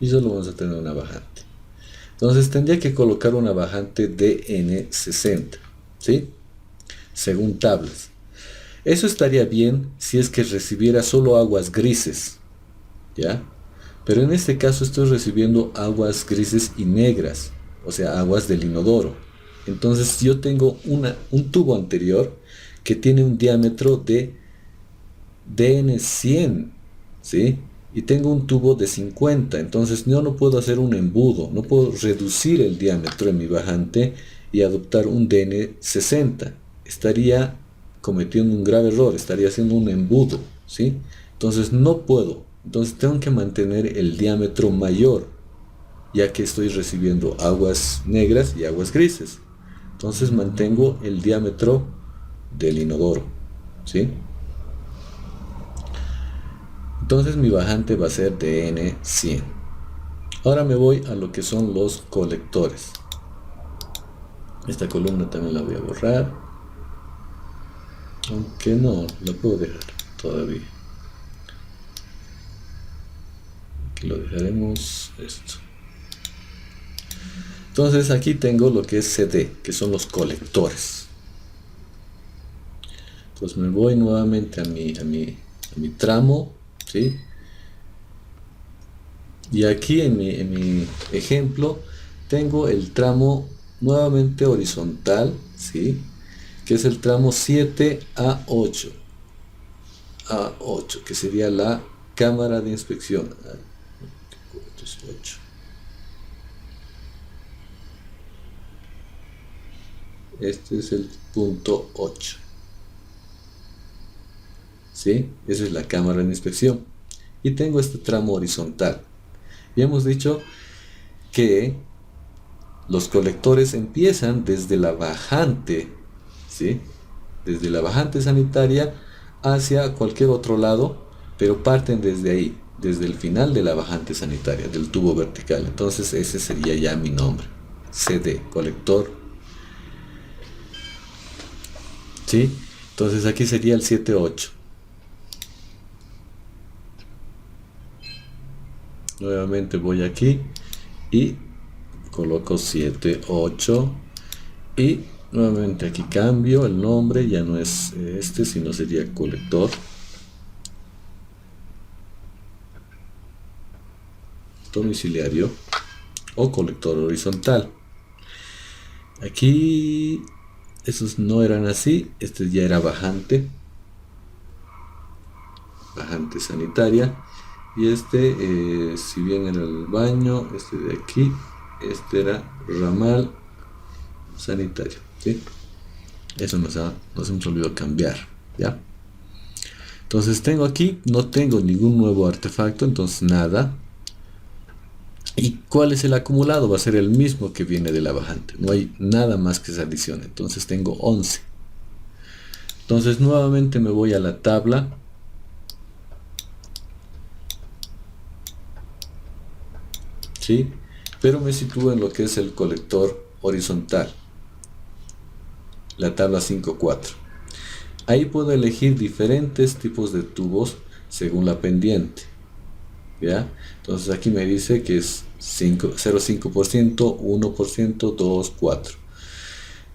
Y solo vamos a tener una bajante. Entonces tendría que colocar una bajante DN60, ¿sí? Según tablas. Eso estaría bien si es que recibiera solo aguas grises, ¿ya? Pero en este caso estoy recibiendo aguas grises y negras, o sea, aguas del inodoro. Entonces yo tengo un tubo anterior que tiene un diámetro de DN100, ¿sí? Y tengo un tubo de 50, entonces yo no puedo hacer un embudo, no puedo reducir el diámetro en mi bajante y adoptar un DN60. Estaría cometiendo un grave error, estaría haciendo un embudo, ¿sí? Entonces no puedo, entonces tengo que mantener el diámetro mayor, ya que estoy recibiendo aguas negras y aguas grises. Entonces mantengo el diámetro del inodoro, ¿sí? Entonces mi bajante va a ser DN100. Ahora me voy a lo que son los colectores. Esta columna también la voy a borrar. Aunque no, la puedo dejar todavía. Aquí lo dejaremos esto. Entonces aquí tengo lo que es CD, que son los colectores. Entonces me voy nuevamente a mi tramo, ¿sí? Y aquí en mi ejemplo tengo el tramo nuevamente horizontal, ¿sí? Que es el tramo 7A8, A8, que sería la cámara de inspección. Este es el punto 8, ¿sí? Esa es la cámara de inspección. Y tengo este tramo horizontal. Y hemos dicho que los colectores empiezan desde la bajante, ¿sí? Desde la bajante sanitaria hacia cualquier otro lado, pero parten desde ahí, desde el final de la bajante sanitaria, del tubo vertical. Entonces ese sería ya mi nombre, CD, colector, ¿sí? Entonces aquí sería el 7-8. Nuevamente voy aquí y coloco 7-8 y nuevamente aquí cambio el nombre, ya no es este, sino sería colector domiciliario o colector horizontal. Aquí esos no eran así, este ya era bajante sanitaria, y este si bien era el baño, este de aquí, este era ramal sanitario, ¿sí? Eso nos hemos olvidado cambiar, ¿ya? Entonces tengo aquí, no tengo ningún nuevo artefacto, entonces nada. ¿Y cuál es el acumulado? Va a ser el mismo que viene de la bajante, no hay nada más que se adicione. Entonces tengo 11. Entonces nuevamente me voy a la tabla, ¿sí? Pero me sitúo en lo que es el colector horizontal, la tabla 5.4. Ahí puedo elegir diferentes tipos de tubos según la pendiente, ¿ya? Entonces aquí me dice que es 0,5%, 1%, 2, 4.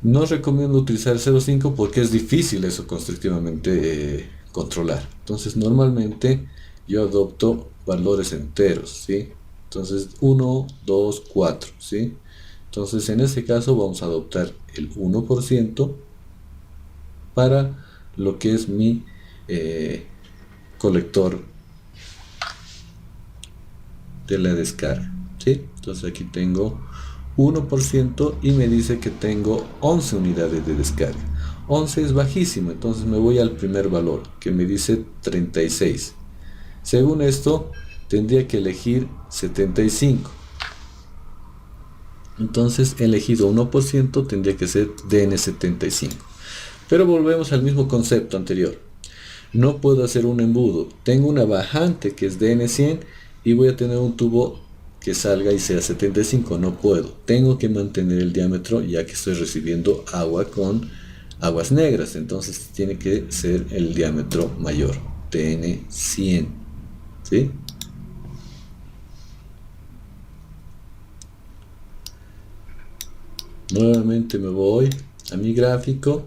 No recomiendo utilizar 0,5 porque es difícil eso constructivamente controlar. Entonces normalmente yo adopto valores enteros, ¿sí? Entonces 1, 2, 4, ¿sí? Entonces en este caso vamos a adoptar el 1% para lo que es mi colector de la descarga, ¿sí? Entonces aquí tengo 1% y me dice que tengo 11 unidades de descarga. 11 es bajísimo, entonces me voy al primer valor que me dice 36. Según esto tendría que elegir 75. Entonces he elegido 1%, tendría que ser DN75. Pero volvemos al mismo concepto anterior. No puedo hacer un embudo. Tengo una bajante que es DN100 y voy a tener un tubo que salga y sea 75. No puedo. Tengo que mantener el diámetro ya que estoy recibiendo agua con aguas negras. Entonces tiene que ser el diámetro mayor. DN100. ¿Sí? Nuevamente me voy a mi gráfico.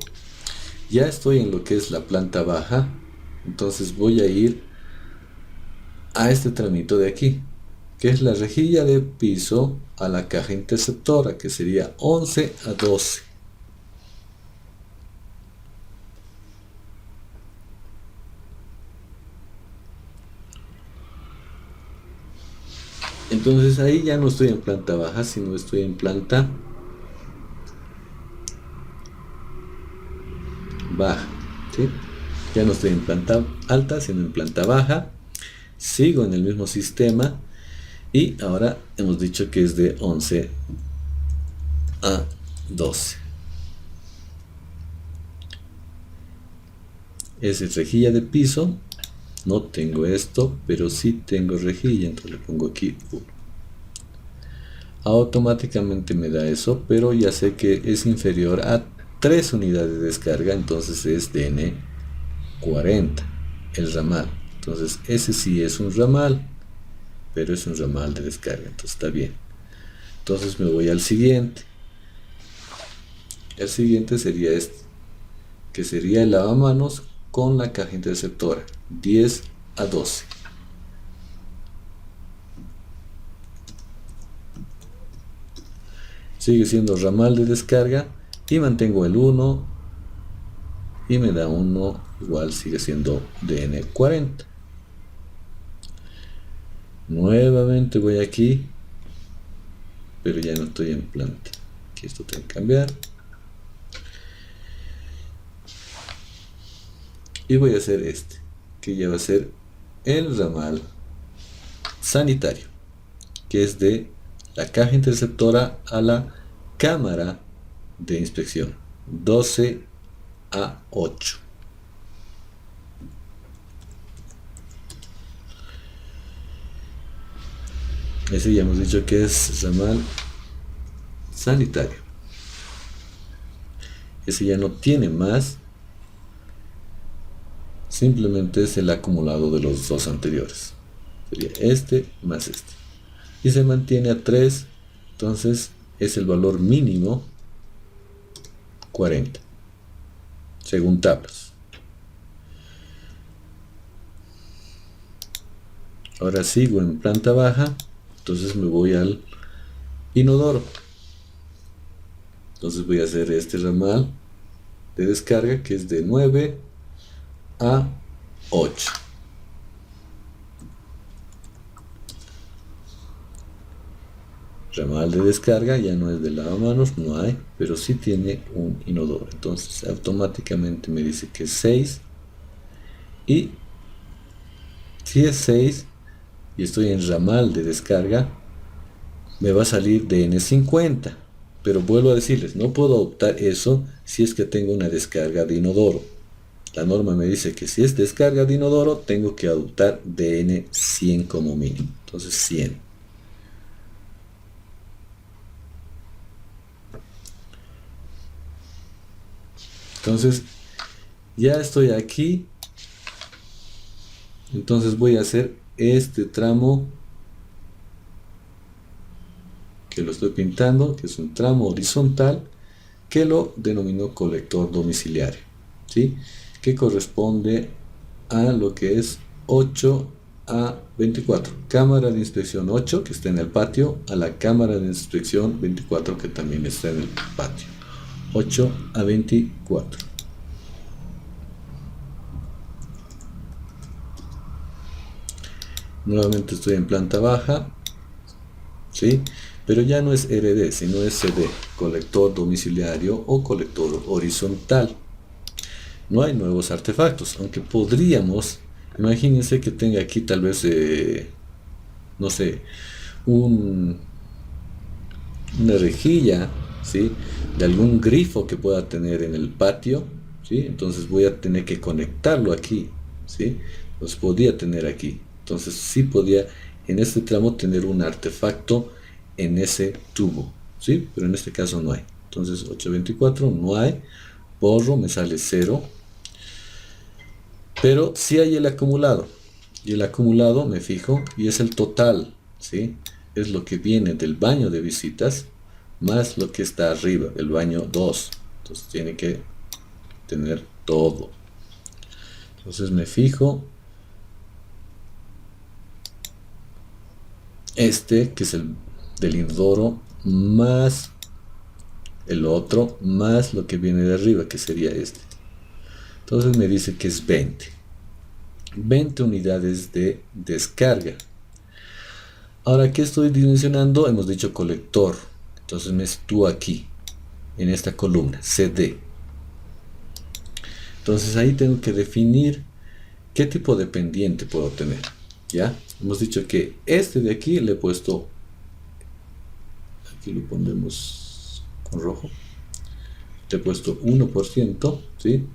Ya estoy en lo que es la planta baja. Entonces voy a ir a este tramito de aquí, que es la rejilla de piso a la caja interceptora, que sería 11 a 12. Entonces ahí ya no estoy en planta baja, sino estoy en planta baja, ¿sí? Ya no estoy en planta alta, sino en planta baja. Sigo en el mismo sistema y ahora hemos dicho que es de 11 a 12. Es rejilla de piso. No tengo esto, pero sí tengo rejilla, entonces le pongo aquí 1. Automáticamente me da eso, pero ya sé que es inferior a 3 unidades de descarga, entonces es DN40, el ramal. Entonces ese sí es un ramal, pero es un ramal de descarga, entonces está bien. Entonces me voy al siguiente. El siguiente sería este, que sería el lavamanos con la caja interceptora, 10 a 12. Sigue siendo ramal de descarga y mantengo el 1 y me da 1, igual sigue siendo DN40. Nuevamente voy aquí, pero ya no estoy en planta. Aquí esto tengo que cambiar. Y voy a hacer este, que ya va a ser el ramal sanitario, que es de la caja interceptora a la cámara de inspección, 12 a 8. Ese ya hemos dicho que es ramal sanitario. Ese ya no tiene más, simplemente es el acumulado de los dos anteriores. Sería este más este. Y se mantiene a 3, entonces es el valor mínimo 40, según tablas. Ahora sigo en planta baja, entonces me voy al inodoro. Entonces voy a hacer este ramal de descarga que es de 9 a 8. Ramal de descarga ya no es de lavamanos, no hay, pero sí tiene un inodoro. Entonces automáticamente me dice que es 6. Y si es 6 y estoy en ramal de descarga, me va a salir DN50. Pero vuelvo a decirles, no puedo adoptar eso si es que tengo una descarga de inodoro. La norma me dice que si es descarga de inodoro, tengo que adoptar DN100 como mínimo. Entonces 100. Entonces ya estoy aquí. Entonces voy a hacer este tramo que lo estoy pintando, que es un tramo horizontal, que lo denomino colector domiciliario, ¿sí? Que corresponde a lo que es 8 a 24. Cámara de inspección 8, que está en el patio, a la cámara de inspección 24, que también está en el patio. 8 a 24. Nuevamente estoy en planta baja, ¿sí? Pero ya no es RD, sino es CD, colector domiciliario o colector horizontal. No hay nuevos artefactos, aunque podríamos, imagínense que tenga aquí tal vez, no sé, un, una rejilla, ¿sí? De algún grifo que pueda tener en el patio, ¿sí? Entonces voy a tener que conectarlo aquí, ¿sí? Los podía tener aquí. Entonces sí podía en este tramo tener un artefacto en ese tubo, ¿sí? Pero en este caso no hay. Entonces 824 no hay. Borro, me sale 0. Pero sí hay el acumulado. Y el acumulado me fijo y es el total, ¿sí? Es lo que viene del baño de visitas más lo que está arriba, el baño 2. Entonces tiene que tener todo. Entonces me fijo este, que es el del inodoro, más el otro, más lo que viene de arriba, que sería este. Entonces me dice que es 20 unidades de descarga. Ahora, ¿qué estoy dimensionando? Hemos dicho colector. Entonces me sitúo aquí, en esta columna, CD. Entonces ahí tengo que definir qué tipo de pendiente puedo tener. ¿Ya? Hemos dicho que este de aquí le he puesto, aquí lo pondremos con rojo, le he puesto 1%, ¿sí?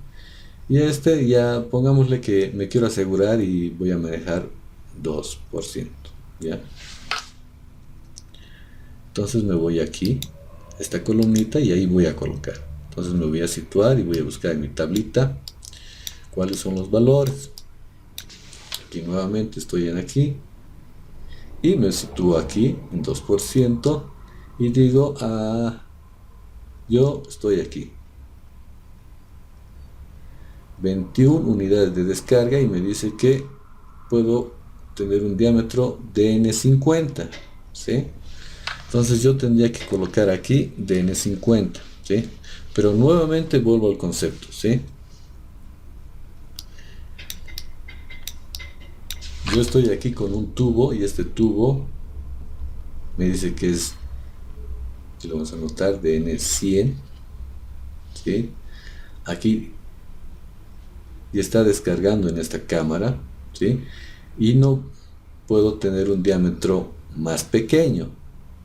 Y este ya pongámosle que me quiero asegurar y voy a manejar 2%, ¿ya? Entonces me voy aquí, esta columnita, y ahí voy a colocar. Entonces me voy a situar y voy a buscar en mi tablita cuáles son los valores. Aquí nuevamente estoy en aquí y me sitúo aquí en 2% y digo, yo estoy aquí. 21 unidades de descarga y me dice que puedo tener un diámetro DN50, ¿sí? Entonces yo tendría que colocar aquí DN50, ¿sí? Pero nuevamente vuelvo al concepto, ¿sí? Yo estoy aquí con un tubo y este tubo me dice que es, si lo vamos a anotar, DN100, ¿sí? Aquí y está descargando en esta cámara, ¿sí? Y no puedo tener un diámetro más pequeño,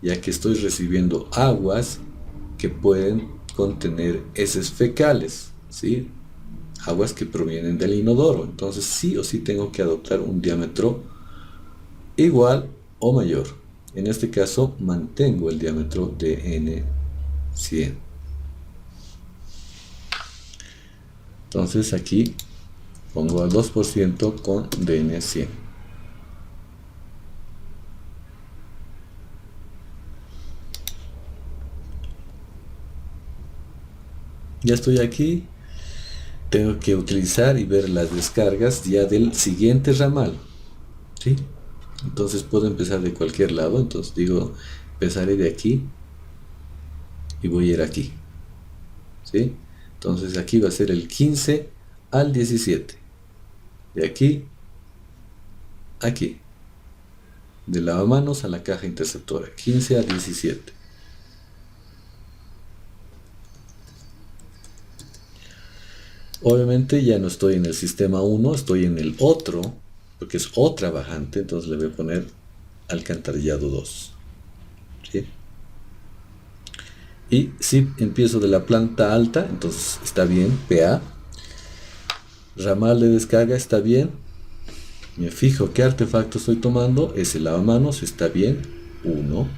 ya que estoy recibiendo aguas que pueden contener heces fecales, ¿sí? Aguas que provienen del inodoro. Entonces sí o sí tengo que adoptar un diámetro igual o mayor. En este caso mantengo el diámetro de N100. Entonces aquí pongo al 2% con DN100. Ya estoy aquí. Tengo que utilizar y ver las descargas ya del siguiente ramal, ¿sí? Entonces puedo empezar de cualquier lado. Entonces digo, empezaré de aquí y voy a ir aquí, ¿sí? Entonces aquí va a ser el 15 al 17. De aquí a aquí. De lavamanos a la caja interceptora. 15 a 17. Obviamente ya no estoy en el sistema 1, estoy en el otro, porque es otra bajante, entonces le voy a poner alcantarillado 2. ¿Sí? Y si empiezo de la planta alta, entonces está bien, PA. Ramal de descarga está bien. Me fijo qué artefacto estoy tomando, ese lavamanos está bien, 1.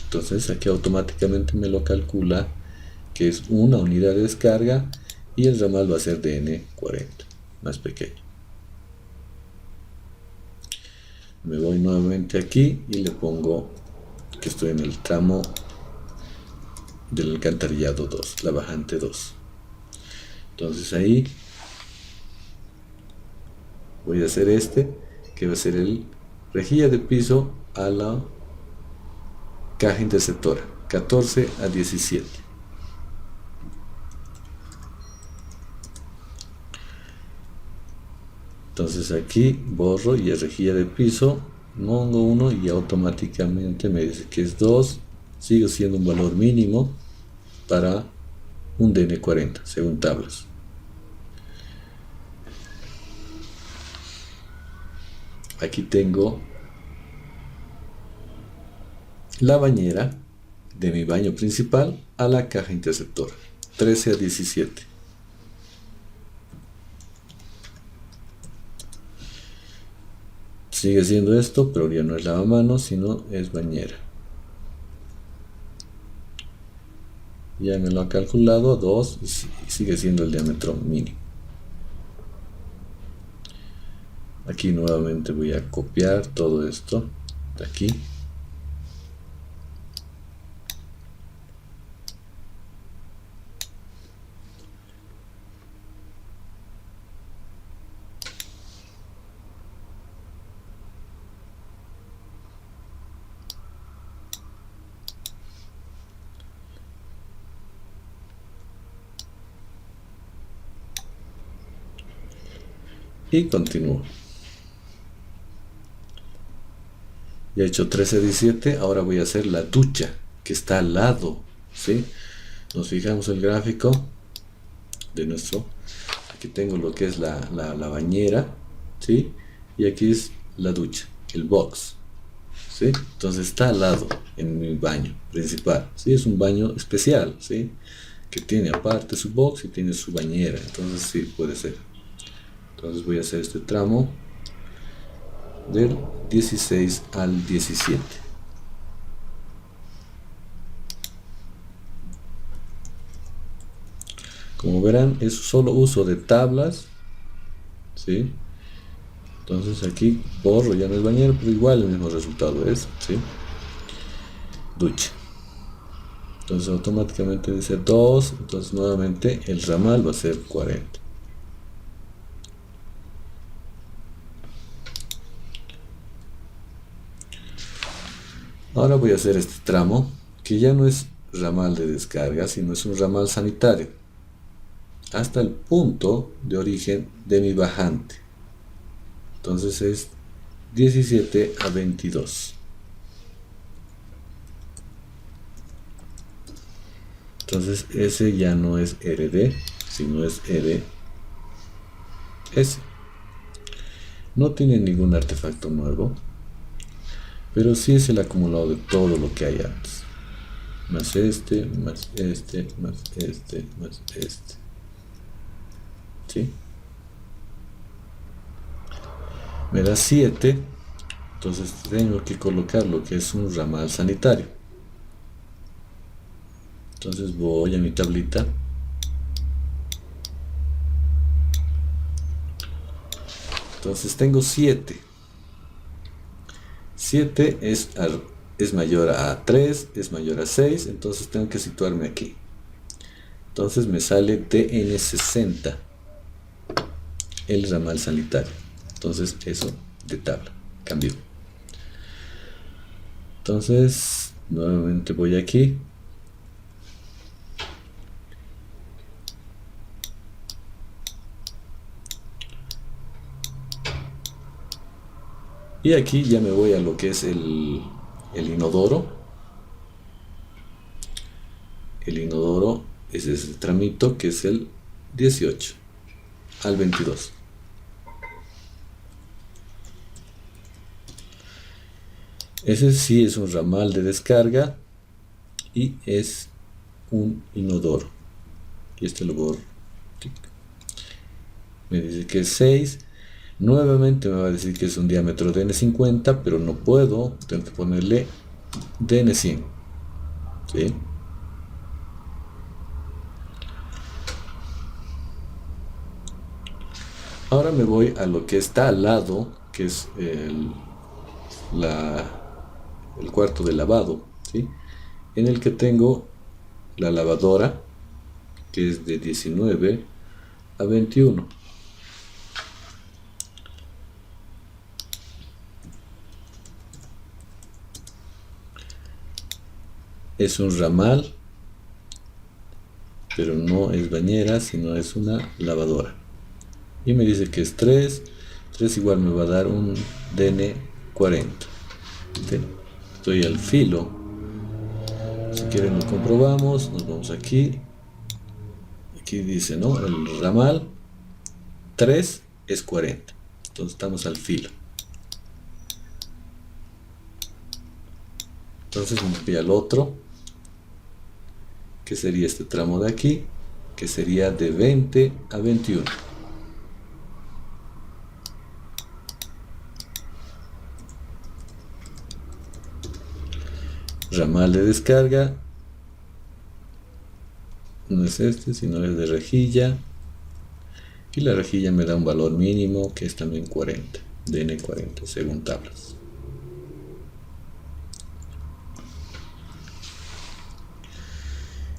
Entonces aquí automáticamente me lo calcula que es una unidad de descarga y el ramal va a ser de N40, más pequeño. Me voy nuevamente aquí y le pongo que estoy en el tramo del alcantarillado 2, la bajante 2. Entonces ahí voy a hacer este, que va a ser el rejilla de piso a la caja interceptora, 14 a 17. Entonces aquí borro y es rejilla de piso pongo 1 y automáticamente me dice que es 2. Sigue siendo un valor mínimo para un DN40 según tablas. Aquí tengo la bañera de mi baño principal a la caja interceptora, 13 a 17. Sigue siendo esto, pero ya no es lavamanos, sino es bañera. Ya me lo ha calculado a 2 y sigue siendo el diámetro mínimo. Aquí nuevamente voy a copiar todo esto de aquí. Y continúo. Ya he hecho 13 a 17, ahora voy a hacer la ducha que está al lado, ¿sí? Nos fijamos el gráfico de nuestro, aquí tengo lo que es la bañera, ¿sí? Y aquí es la ducha, el box, ¿sí? Entonces está al lado en mi baño principal, ¿sí? Es un baño especial, ¿sí? Que tiene aparte su box y tiene su bañera, entonces sí, puede ser. Entonces voy a hacer este tramo del 16 al 17. Como verán, es solo uso de tablas, ¿sí? Entonces aquí borro, ya no es bañero, pero igual el mismo resultado es, ¿sí? Ducha. Entonces automáticamente dice 2, entonces nuevamente el ramal va a ser 40. Ahora voy a hacer este tramo, que ya no es ramal de descarga, sino es un ramal sanitario, hasta el punto de origen de mi bajante. Entonces es 17 a 22. Entonces ese ya no es RD, sino es RS. No tiene ningún artefacto nuevo, pero sí es el acumulado de todo lo que hay antes. Más este, más este, más este, más este. ¿Sí? Me da 7, entonces tengo que colocar lo que es un ramal sanitario. Entonces voy a mi tablita. Entonces tengo 7. 7 es mayor a 3, es mayor a 6, entonces tengo que situarme aquí. Entonces me sale DN60, el ramal sanitario. Entonces eso de tabla, cambio. Entonces nuevamente voy aquí. Y aquí ya me voy a lo que es el inodoro. El inodoro es ese tramito que es el 18 al 22. Ese sí es un ramal de descarga y es un inodoro. Y este lo borro. Me dice que es 6. Nuevamente me va a decir que es un diámetro de DN50, pero no puedo, tengo que ponerle DN100. ¿Sí? Ahora me voy a lo que está al lado, que es el cuarto de lavado, ¿sí? En el que tengo la lavadora, que es de 19 a 21. Es un ramal, pero no es bañera, sino es una lavadora. Y me dice que es 3. 3 igual me va a dar un DN 40. ¿Sí? Estoy al filo. Si quieren lo comprobamos, nos vamos aquí. Aquí dice, ¿no? El ramal 3 es 40. Entonces estamos al filo. Entonces me voy al otro, que sería este tramo de aquí, que sería de 20 a 21. Ramal de descarga, no es este, sino es de rejilla, y la rejilla me da un valor mínimo que es también 40, DN40 según tablas.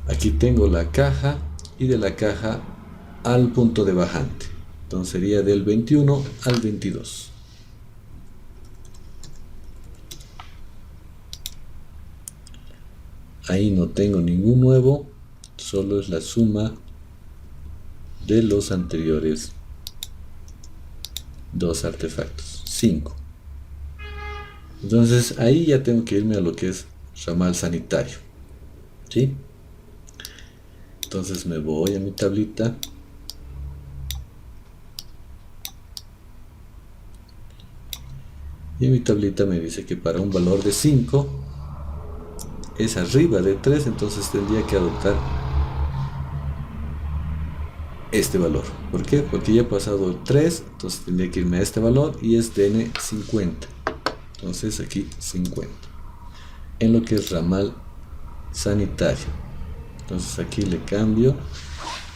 Aquí tengo la caja, y de la caja al punto de bajante, entonces sería del 21 al 22. Ahí no tengo ningún nuevo, solo es la suma de los anteriores dos artefactos, 5. Entonces ahí ya tengo que irme a lo que es ramal sanitario, ¿sí? Entonces me voy a mi tablita, y en mi tablita me dice que para un valor de 5 es arriba de 3, entonces tendría que adoptar este valor. ¿Por qué? Porque ya he pasado el 3, entonces tendría que irme a este valor, y es DN 50. Entonces aquí 50 en lo que es ramal sanitario. Entonces aquí le cambio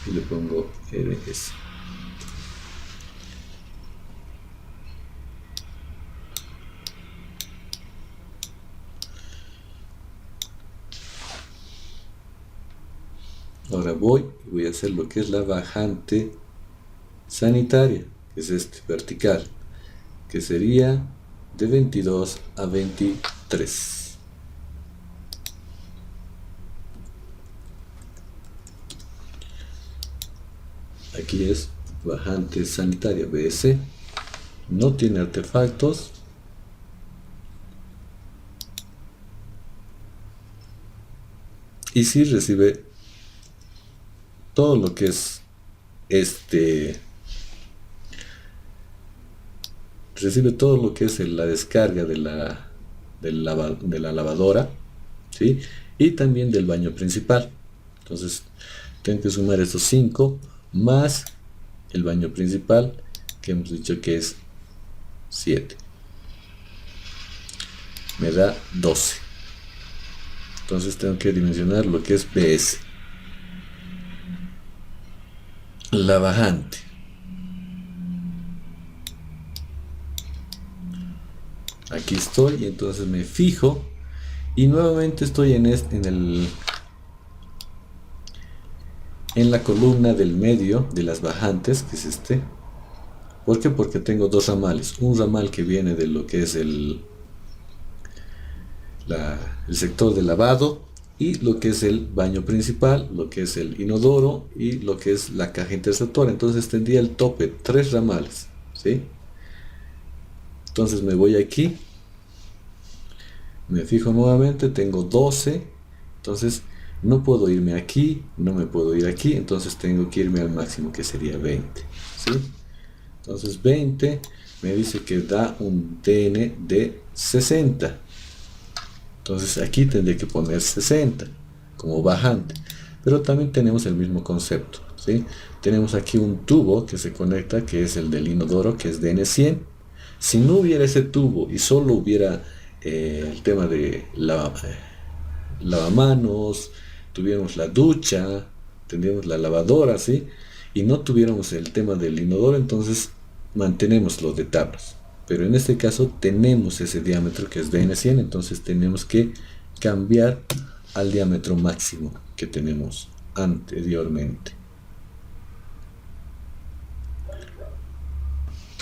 y le pongo RS. Ahora voy a hacer lo que es la bajante sanitaria, que es este vertical, que sería de 22 a 23. Aquí es bajante sanitaria BS, no tiene artefactos, y sí recibe todo lo que es recibe todo lo que es la descarga de la lavadora, ¿sí? Y también del baño principal. Entonces tengo que sumar estos 5 más el baño principal, que hemos dicho que es 7, me da 12. Entonces tengo que dimensionar lo que es BS, la bajante. Aquí estoy, y entonces me fijo, y nuevamente estoy en la columna del medio de las bajantes, que es este. ¿Por qué? Porque tengo dos ramales, un ramal que viene de lo que es el sector de lavado, y lo que es el baño principal, lo que es el inodoro y lo que es la caja interceptora. Entonces tendría el tope 3 ramales, ¿sí? Entonces me voy aquí, me fijo nuevamente, tengo 12, entonces no puedo irme aquí, no me puedo ir aquí, entonces tengo que irme al máximo, que sería 20, ¿sí? Entonces 20 me dice que da un DN de 60. Entonces aquí tendré que poner 60 como bajante, pero también tenemos el mismo concepto, ¿sí? Tenemos aquí un tubo que se conecta, que es el del inodoro, que es DN 100. Si no hubiera ese tubo y solo hubiera el tema de lavamanos, tuviéramos la ducha, tendríamos la lavadora, ¿sí? Y no tuviéramos el tema del inodoro, entonces mantenemos los de tablas. Pero en este caso tenemos ese diámetro que es DN 100, entonces tenemos que cambiar al diámetro máximo que tenemos anteriormente.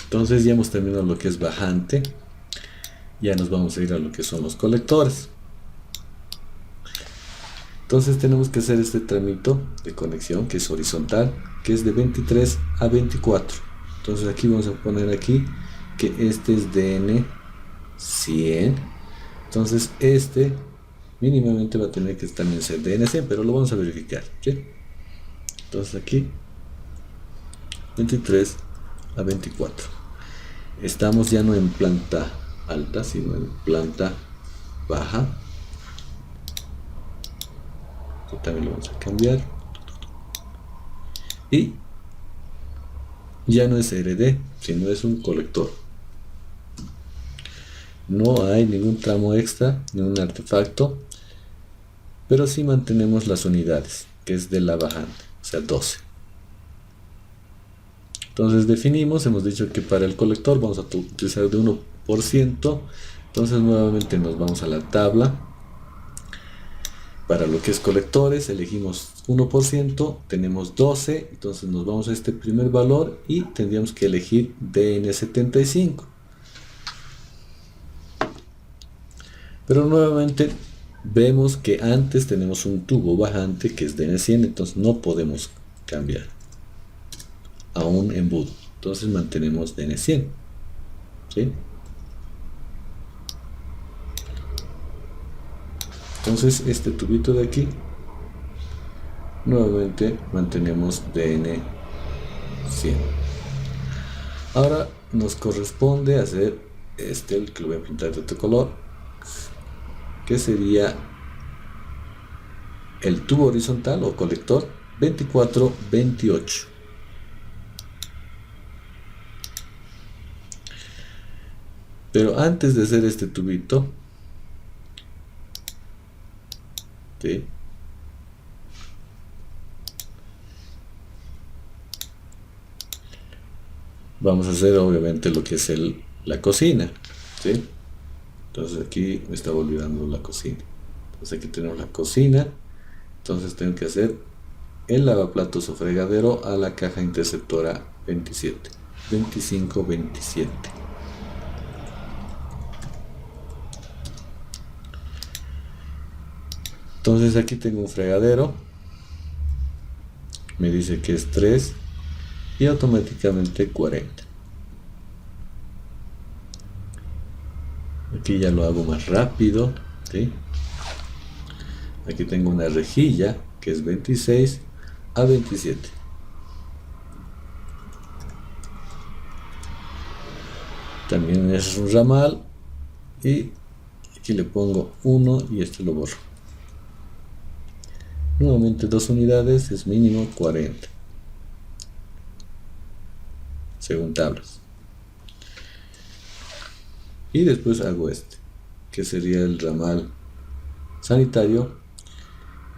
Entonces ya hemos terminado lo que es bajante, ya nos vamos a ir a lo que son los colectores. Entonces tenemos que hacer este tramito de conexión, que es horizontal, que es de 23 a 24. Entonces aquí vamos a poner aquí que este es DN 100. Entonces este mínimamente va a tener que también ser DN100, pero lo vamos a verificar, ¿sí? Entonces aquí 23 a 24. Estamos ya no en planta alta, sino en planta baja. Esto también lo vamos a cambiar. Y ya no es RD, sino es un colector. No hay ningún tramo extra, ningún artefacto, pero sí mantenemos las unidades, que es de la bajante, o sea 12. Entonces definimos, hemos dicho que para el colector vamos a utilizar de 1%. Entonces nuevamente nos vamos a la tabla. Para lo que es colectores elegimos 1%, tenemos 12, entonces nos vamos a este primer valor y tendríamos que elegir DN75. Pero nuevamente vemos que antes tenemos un tubo bajante que es DN100, entonces no podemos cambiar a un embudo. Entonces mantenemos DN100, ¿sí? Entonces este tubito de aquí nuevamente mantenemos DN100. Ahora nos corresponde hacer el que lo voy a pintar de otro color, que sería el tubo horizontal o colector 24-28. Pero antes de hacer este tubito, ¿sí?, vamos a hacer obviamente lo que es la cocina, ¿sí? Entonces aquí me estaba olvidando la cocina. Entonces aquí tenemos la cocina. Entonces tengo que hacer el lavaplatos o fregadero a la caja interceptora 27, 25-27. Entonces aquí tengo un fregadero, me dice que es 3 y automáticamente 40. Aquí ya lo hago más rápido, ¿sí? Aquí tengo una rejilla que es 26 a 27. También es un ramal y aquí le pongo 1 y este lo borro. Nuevamente 2 unidades es mínimo 40 según tablas. Y después hago que sería el ramal sanitario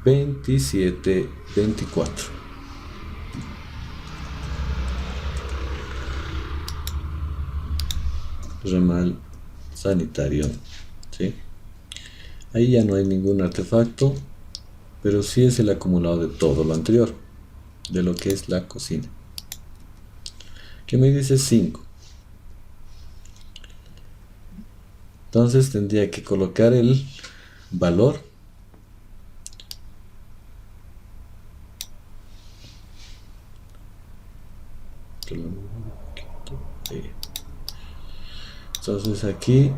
27-24. Ramal sanitario, ¿sí? Ahí ya no hay ningún artefacto, pero sí es el acumulado de todo lo anterior, de lo que es la cocina, que me dice 5. Entonces tendría que colocar el valor entonces aquí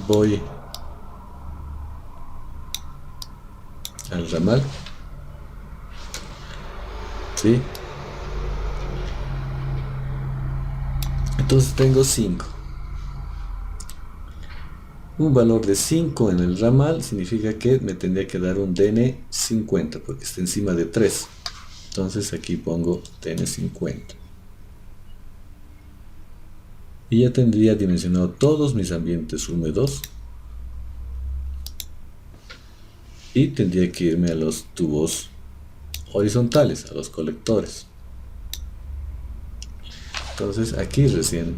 voy al ramal, ¿sí? Entonces tengo 5. Un valor de 5 en el ramal significa que me tendría que dar un DN50 porque está encima de 3. Entonces aquí pongo DN50. Y ya tendría dimensionado todos mis ambientes húmedos. Y tendría que irme a los tubos horizontales, a los colectores. Entonces aquí recién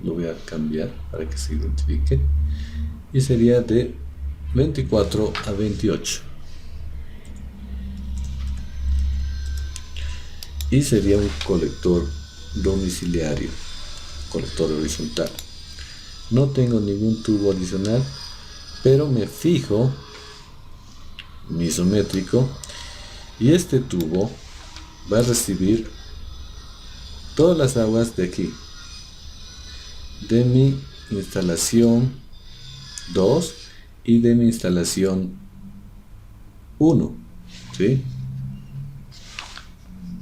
lo voy a cambiar para que se identifique. Y sería de 24 a 28. Y sería un colector domiciliario, colector horizontal. No tengo ningún tubo adicional, pero me fijo mi isométrico y este tubo va a recibir todas las aguas de aquí, de mi instalación 2 y de mi instalación 1, ¿sí?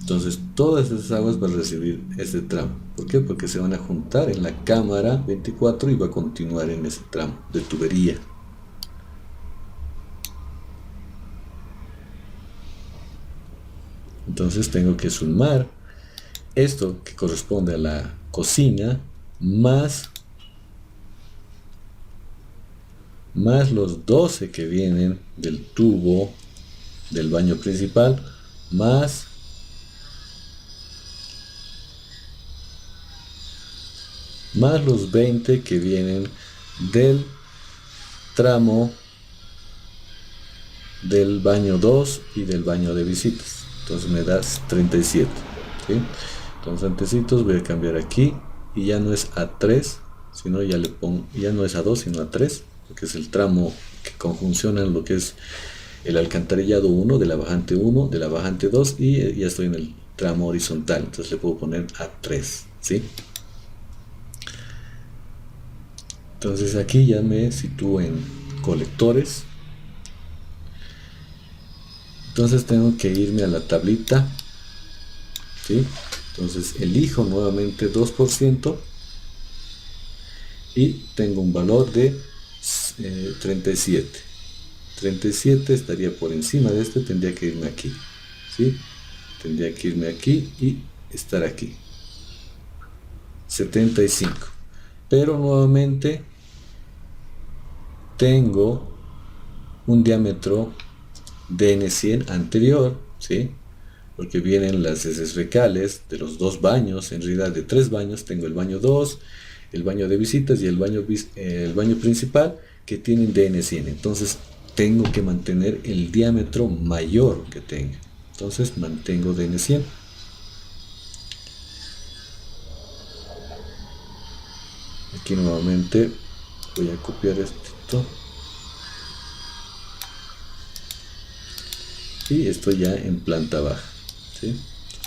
Entonces todas esas aguas van a recibir este tramo. ¿Por qué? Porque se van a juntar en la cámara 24 y va a continuar en ese tramo de tubería. Entonces tengo que sumar esto que corresponde a la cocina más los 12 que vienen del tubo del baño principal más los 20 que vienen del tramo del baño 2 y del baño de visitas. Entonces me das 37, ¿sí? Entonces antecitos voy a cambiar aquí y ya no es A3, sino ya le pongo, ya no es A2 sino A3, porque es el tramo que conjunciona lo que es el alcantarillado 1 de la bajante 1, de la bajante 2 y ya estoy en el tramo horizontal, entonces le puedo poner A3, ¿sí? Entonces aquí ya me sitúo en colectores. Entonces tengo que irme a la tablita, ¿sí? Entonces elijo nuevamente 2% y tengo un valor de 37. 37 estaría por encima de este, tendría que irme aquí, ¿sí? Tendría que irme aquí y estar aquí. 75. Pero nuevamente tengo un diámetro DN100 anterior, ¿sí? Porque vienen las heces fecales de los dos baños, en realidad de 3 baños. Tengo el baño 2, el baño de visitas y el baño principal que tienen DN100. Entonces tengo que mantener el diámetro mayor que tenga. Entonces mantengo DN100. Aquí nuevamente voy a copiar esto y estoy ya en planta baja, ¿sí?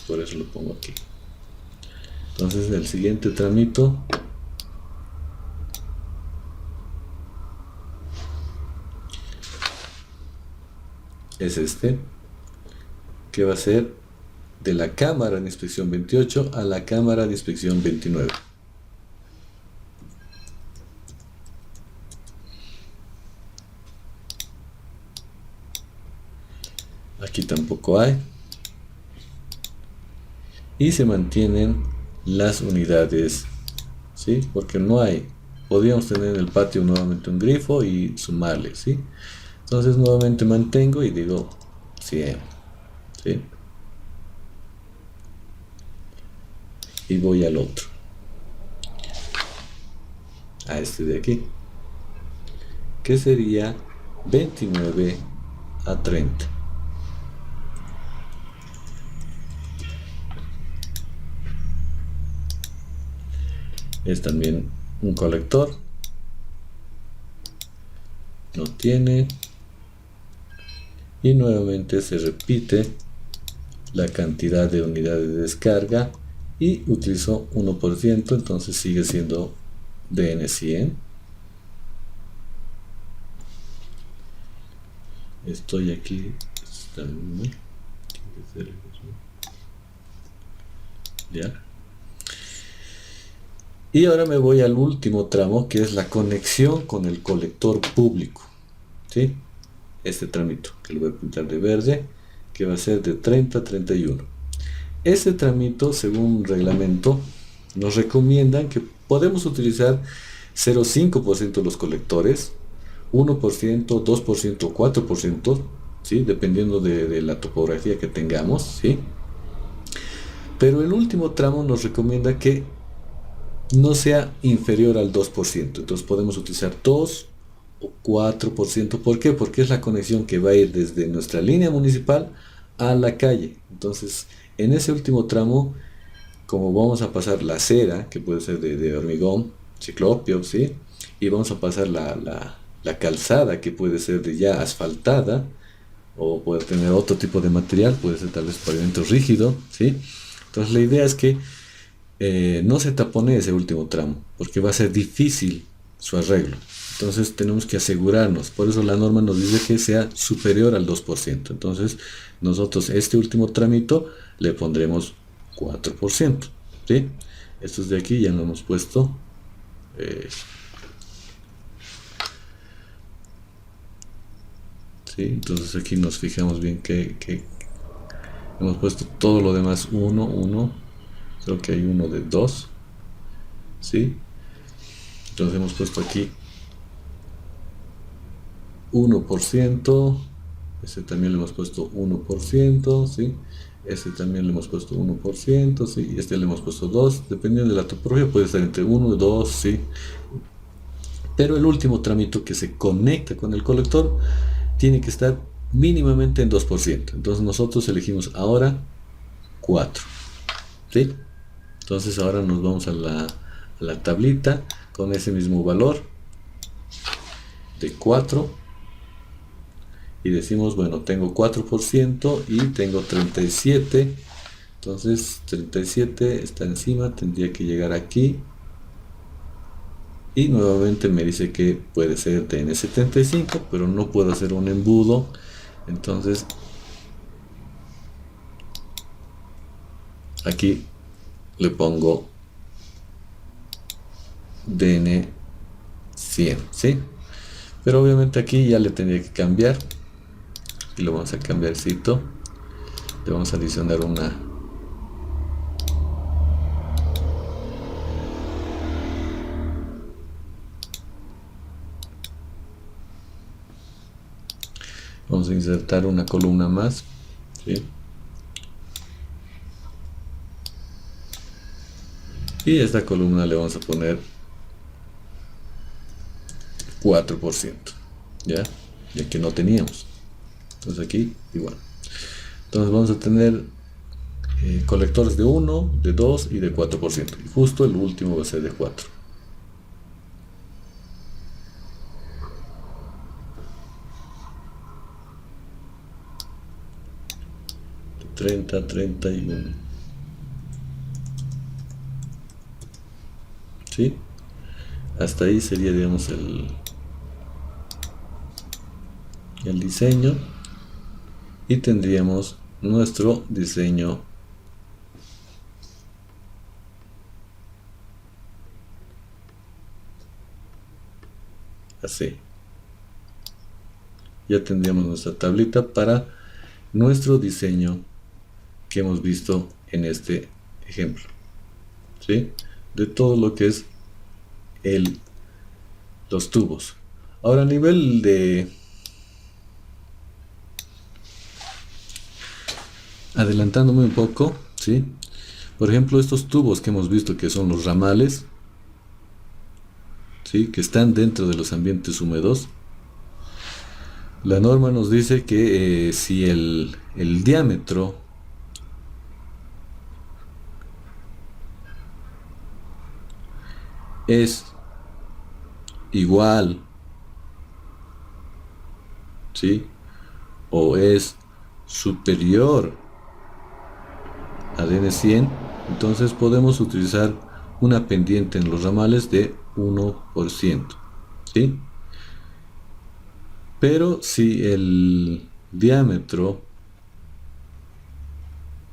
Por eso lo pongo aquí. Entonces el siguiente tramito es este, que va a ser de la cámara de inspección 28 a la cámara de inspección 29. Aquí tampoco hay. Y se mantienen las unidades, ¿sí? Porque no hay. Podríamos tener en el patio nuevamente un grifo y sumarle, ¿sí? Entonces nuevamente mantengo y digo 100, ¿sí? Y voy al otro, a este de aquí, que sería 29 a 30. Es también un colector, no tiene, y nuevamente se repite la cantidad de unidades de descarga y utilizo 1%, entonces sigue siendo DN100. Estoy aquí, ya. Y ahora me voy al último tramo, que es la conexión con el colector público, ¿sí? Este tramito, que lo voy a pintar de verde, que va a ser de 30 a 31. Este tramito, según reglamento, nos recomiendan que podemos utilizar 0,5% los colectores, 1%, 2%, 4%, ¿sí? Dependiendo de la topografía que tengamos, ¿sí? Pero el último tramo nos recomienda que no sea inferior al 2%. Entonces podemos utilizar 2 o 4%. ¿Por qué? Porque es la conexión que va a ir desde nuestra línea municipal a la calle. Entonces, en ese último tramo, como vamos a pasar la acera, que puede ser de hormigón, ciclopio, ¿sí? Y vamos a pasar la calzada, que puede ser de ya asfaltada, o puede tener otro tipo de material, puede ser tal vez pavimento rígido, ¿sí? Entonces la idea es que no se tapone ese último tramo, porque va a ser difícil su arreglo. Entonces tenemos que asegurarnos, por eso la norma nos dice que sea superior al 2%. Entonces nosotros este último trámite le pondremos 4%, ¿sí? Estos de aquí ya lo hemos puesto ¿sí? Entonces aquí nos fijamos bien que hemos puesto todo lo demás 1, 1, creo que hay uno de 2, ¿sí? Entonces hemos puesto aquí 1%, este también le hemos puesto 1%, ¿sí? Este también le hemos puesto 1%, ¿sí? Este le hemos puesto 2, dependiendo de la topografía puede estar entre 1 y 2, ¿sí? Pero el último trámite que se conecta con el colector tiene que estar mínimamente en 2%. Entonces nosotros elegimos ahora 4, ¿sí? Entonces ahora nos vamos a la tablita con ese mismo valor de 4 y decimos, bueno, tengo 4% y tengo 37, entonces 37 está encima, tendría que llegar aquí y nuevamente me dice que puede ser DN75, pero no puedo hacer un embudo, entonces aquí le pongo DN100, ¿sí? Pero obviamente aquí ya le tendría que cambiar y lo vamos a cambiarcito, le vamos a adicionar una vamos a insertar una columna más, ¿sí? Y esta columna le vamos a poner 4%, ¿ya? Ya que no teníamos. Entonces aquí igual. Entonces vamos a tener colectores de 1, de 2 y de 4%. Y justo el último va a ser de 4. 30, 31. ¿Sí? Hasta ahí sería, digamos, el diseño. Y tendríamos nuestro diseño así. Ya tendríamos nuestra tablita para nuestro diseño que hemos visto en este ejemplo, ¿sí? De todo lo que es los tubos. Ahora a nivel de adelantándome un poco, ¿sí? Por ejemplo, estos tubos que hemos visto que son los ramales, ¿sí? Que están dentro de los ambientes húmedos. La norma nos dice que si el diámetro es igual, ¿sí? O es superior a DN100, entonces podemos utilizar una pendiente en los ramales de 1%, ¿sí? Pero si el diámetro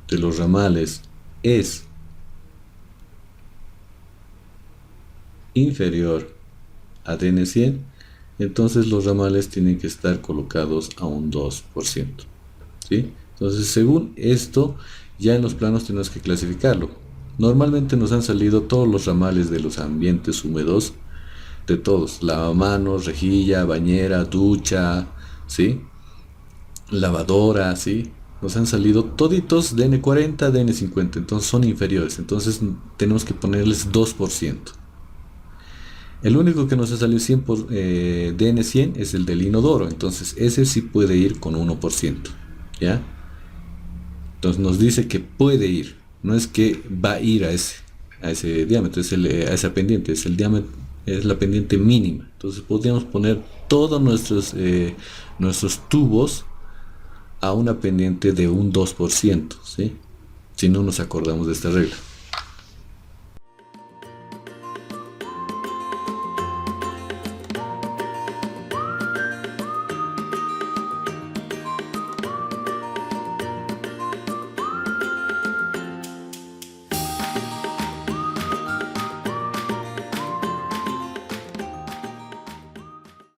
de los ramales es inferior a DN100, entonces los ramales tienen que estar colocados a un 2%, ¿sí? Entonces según esto ya en los planos tenemos que clasificarlo. Normalmente nos han salido todos los ramales de los ambientes húmedos, de todos, lavamanos, rejilla, bañera, ducha, ¿sí? Lavadora, ¿sí? Nos han salido toditos DN40, DN50, entonces son inferiores, entonces tenemos que ponerles 2%. El único que nos ha salido 100 por, DN100 es el del inodoro, entonces ese sí puede ir con 1%, ¿ya? Entonces nos dice que puede ir, no es que va a ir a ese diámetro, a esa pendiente, es el diámetro, es la pendiente mínima. Entonces podríamos poner todos nuestros tubos a una pendiente de un 2%, ¿sí? Si no nos acordamos de esta regla.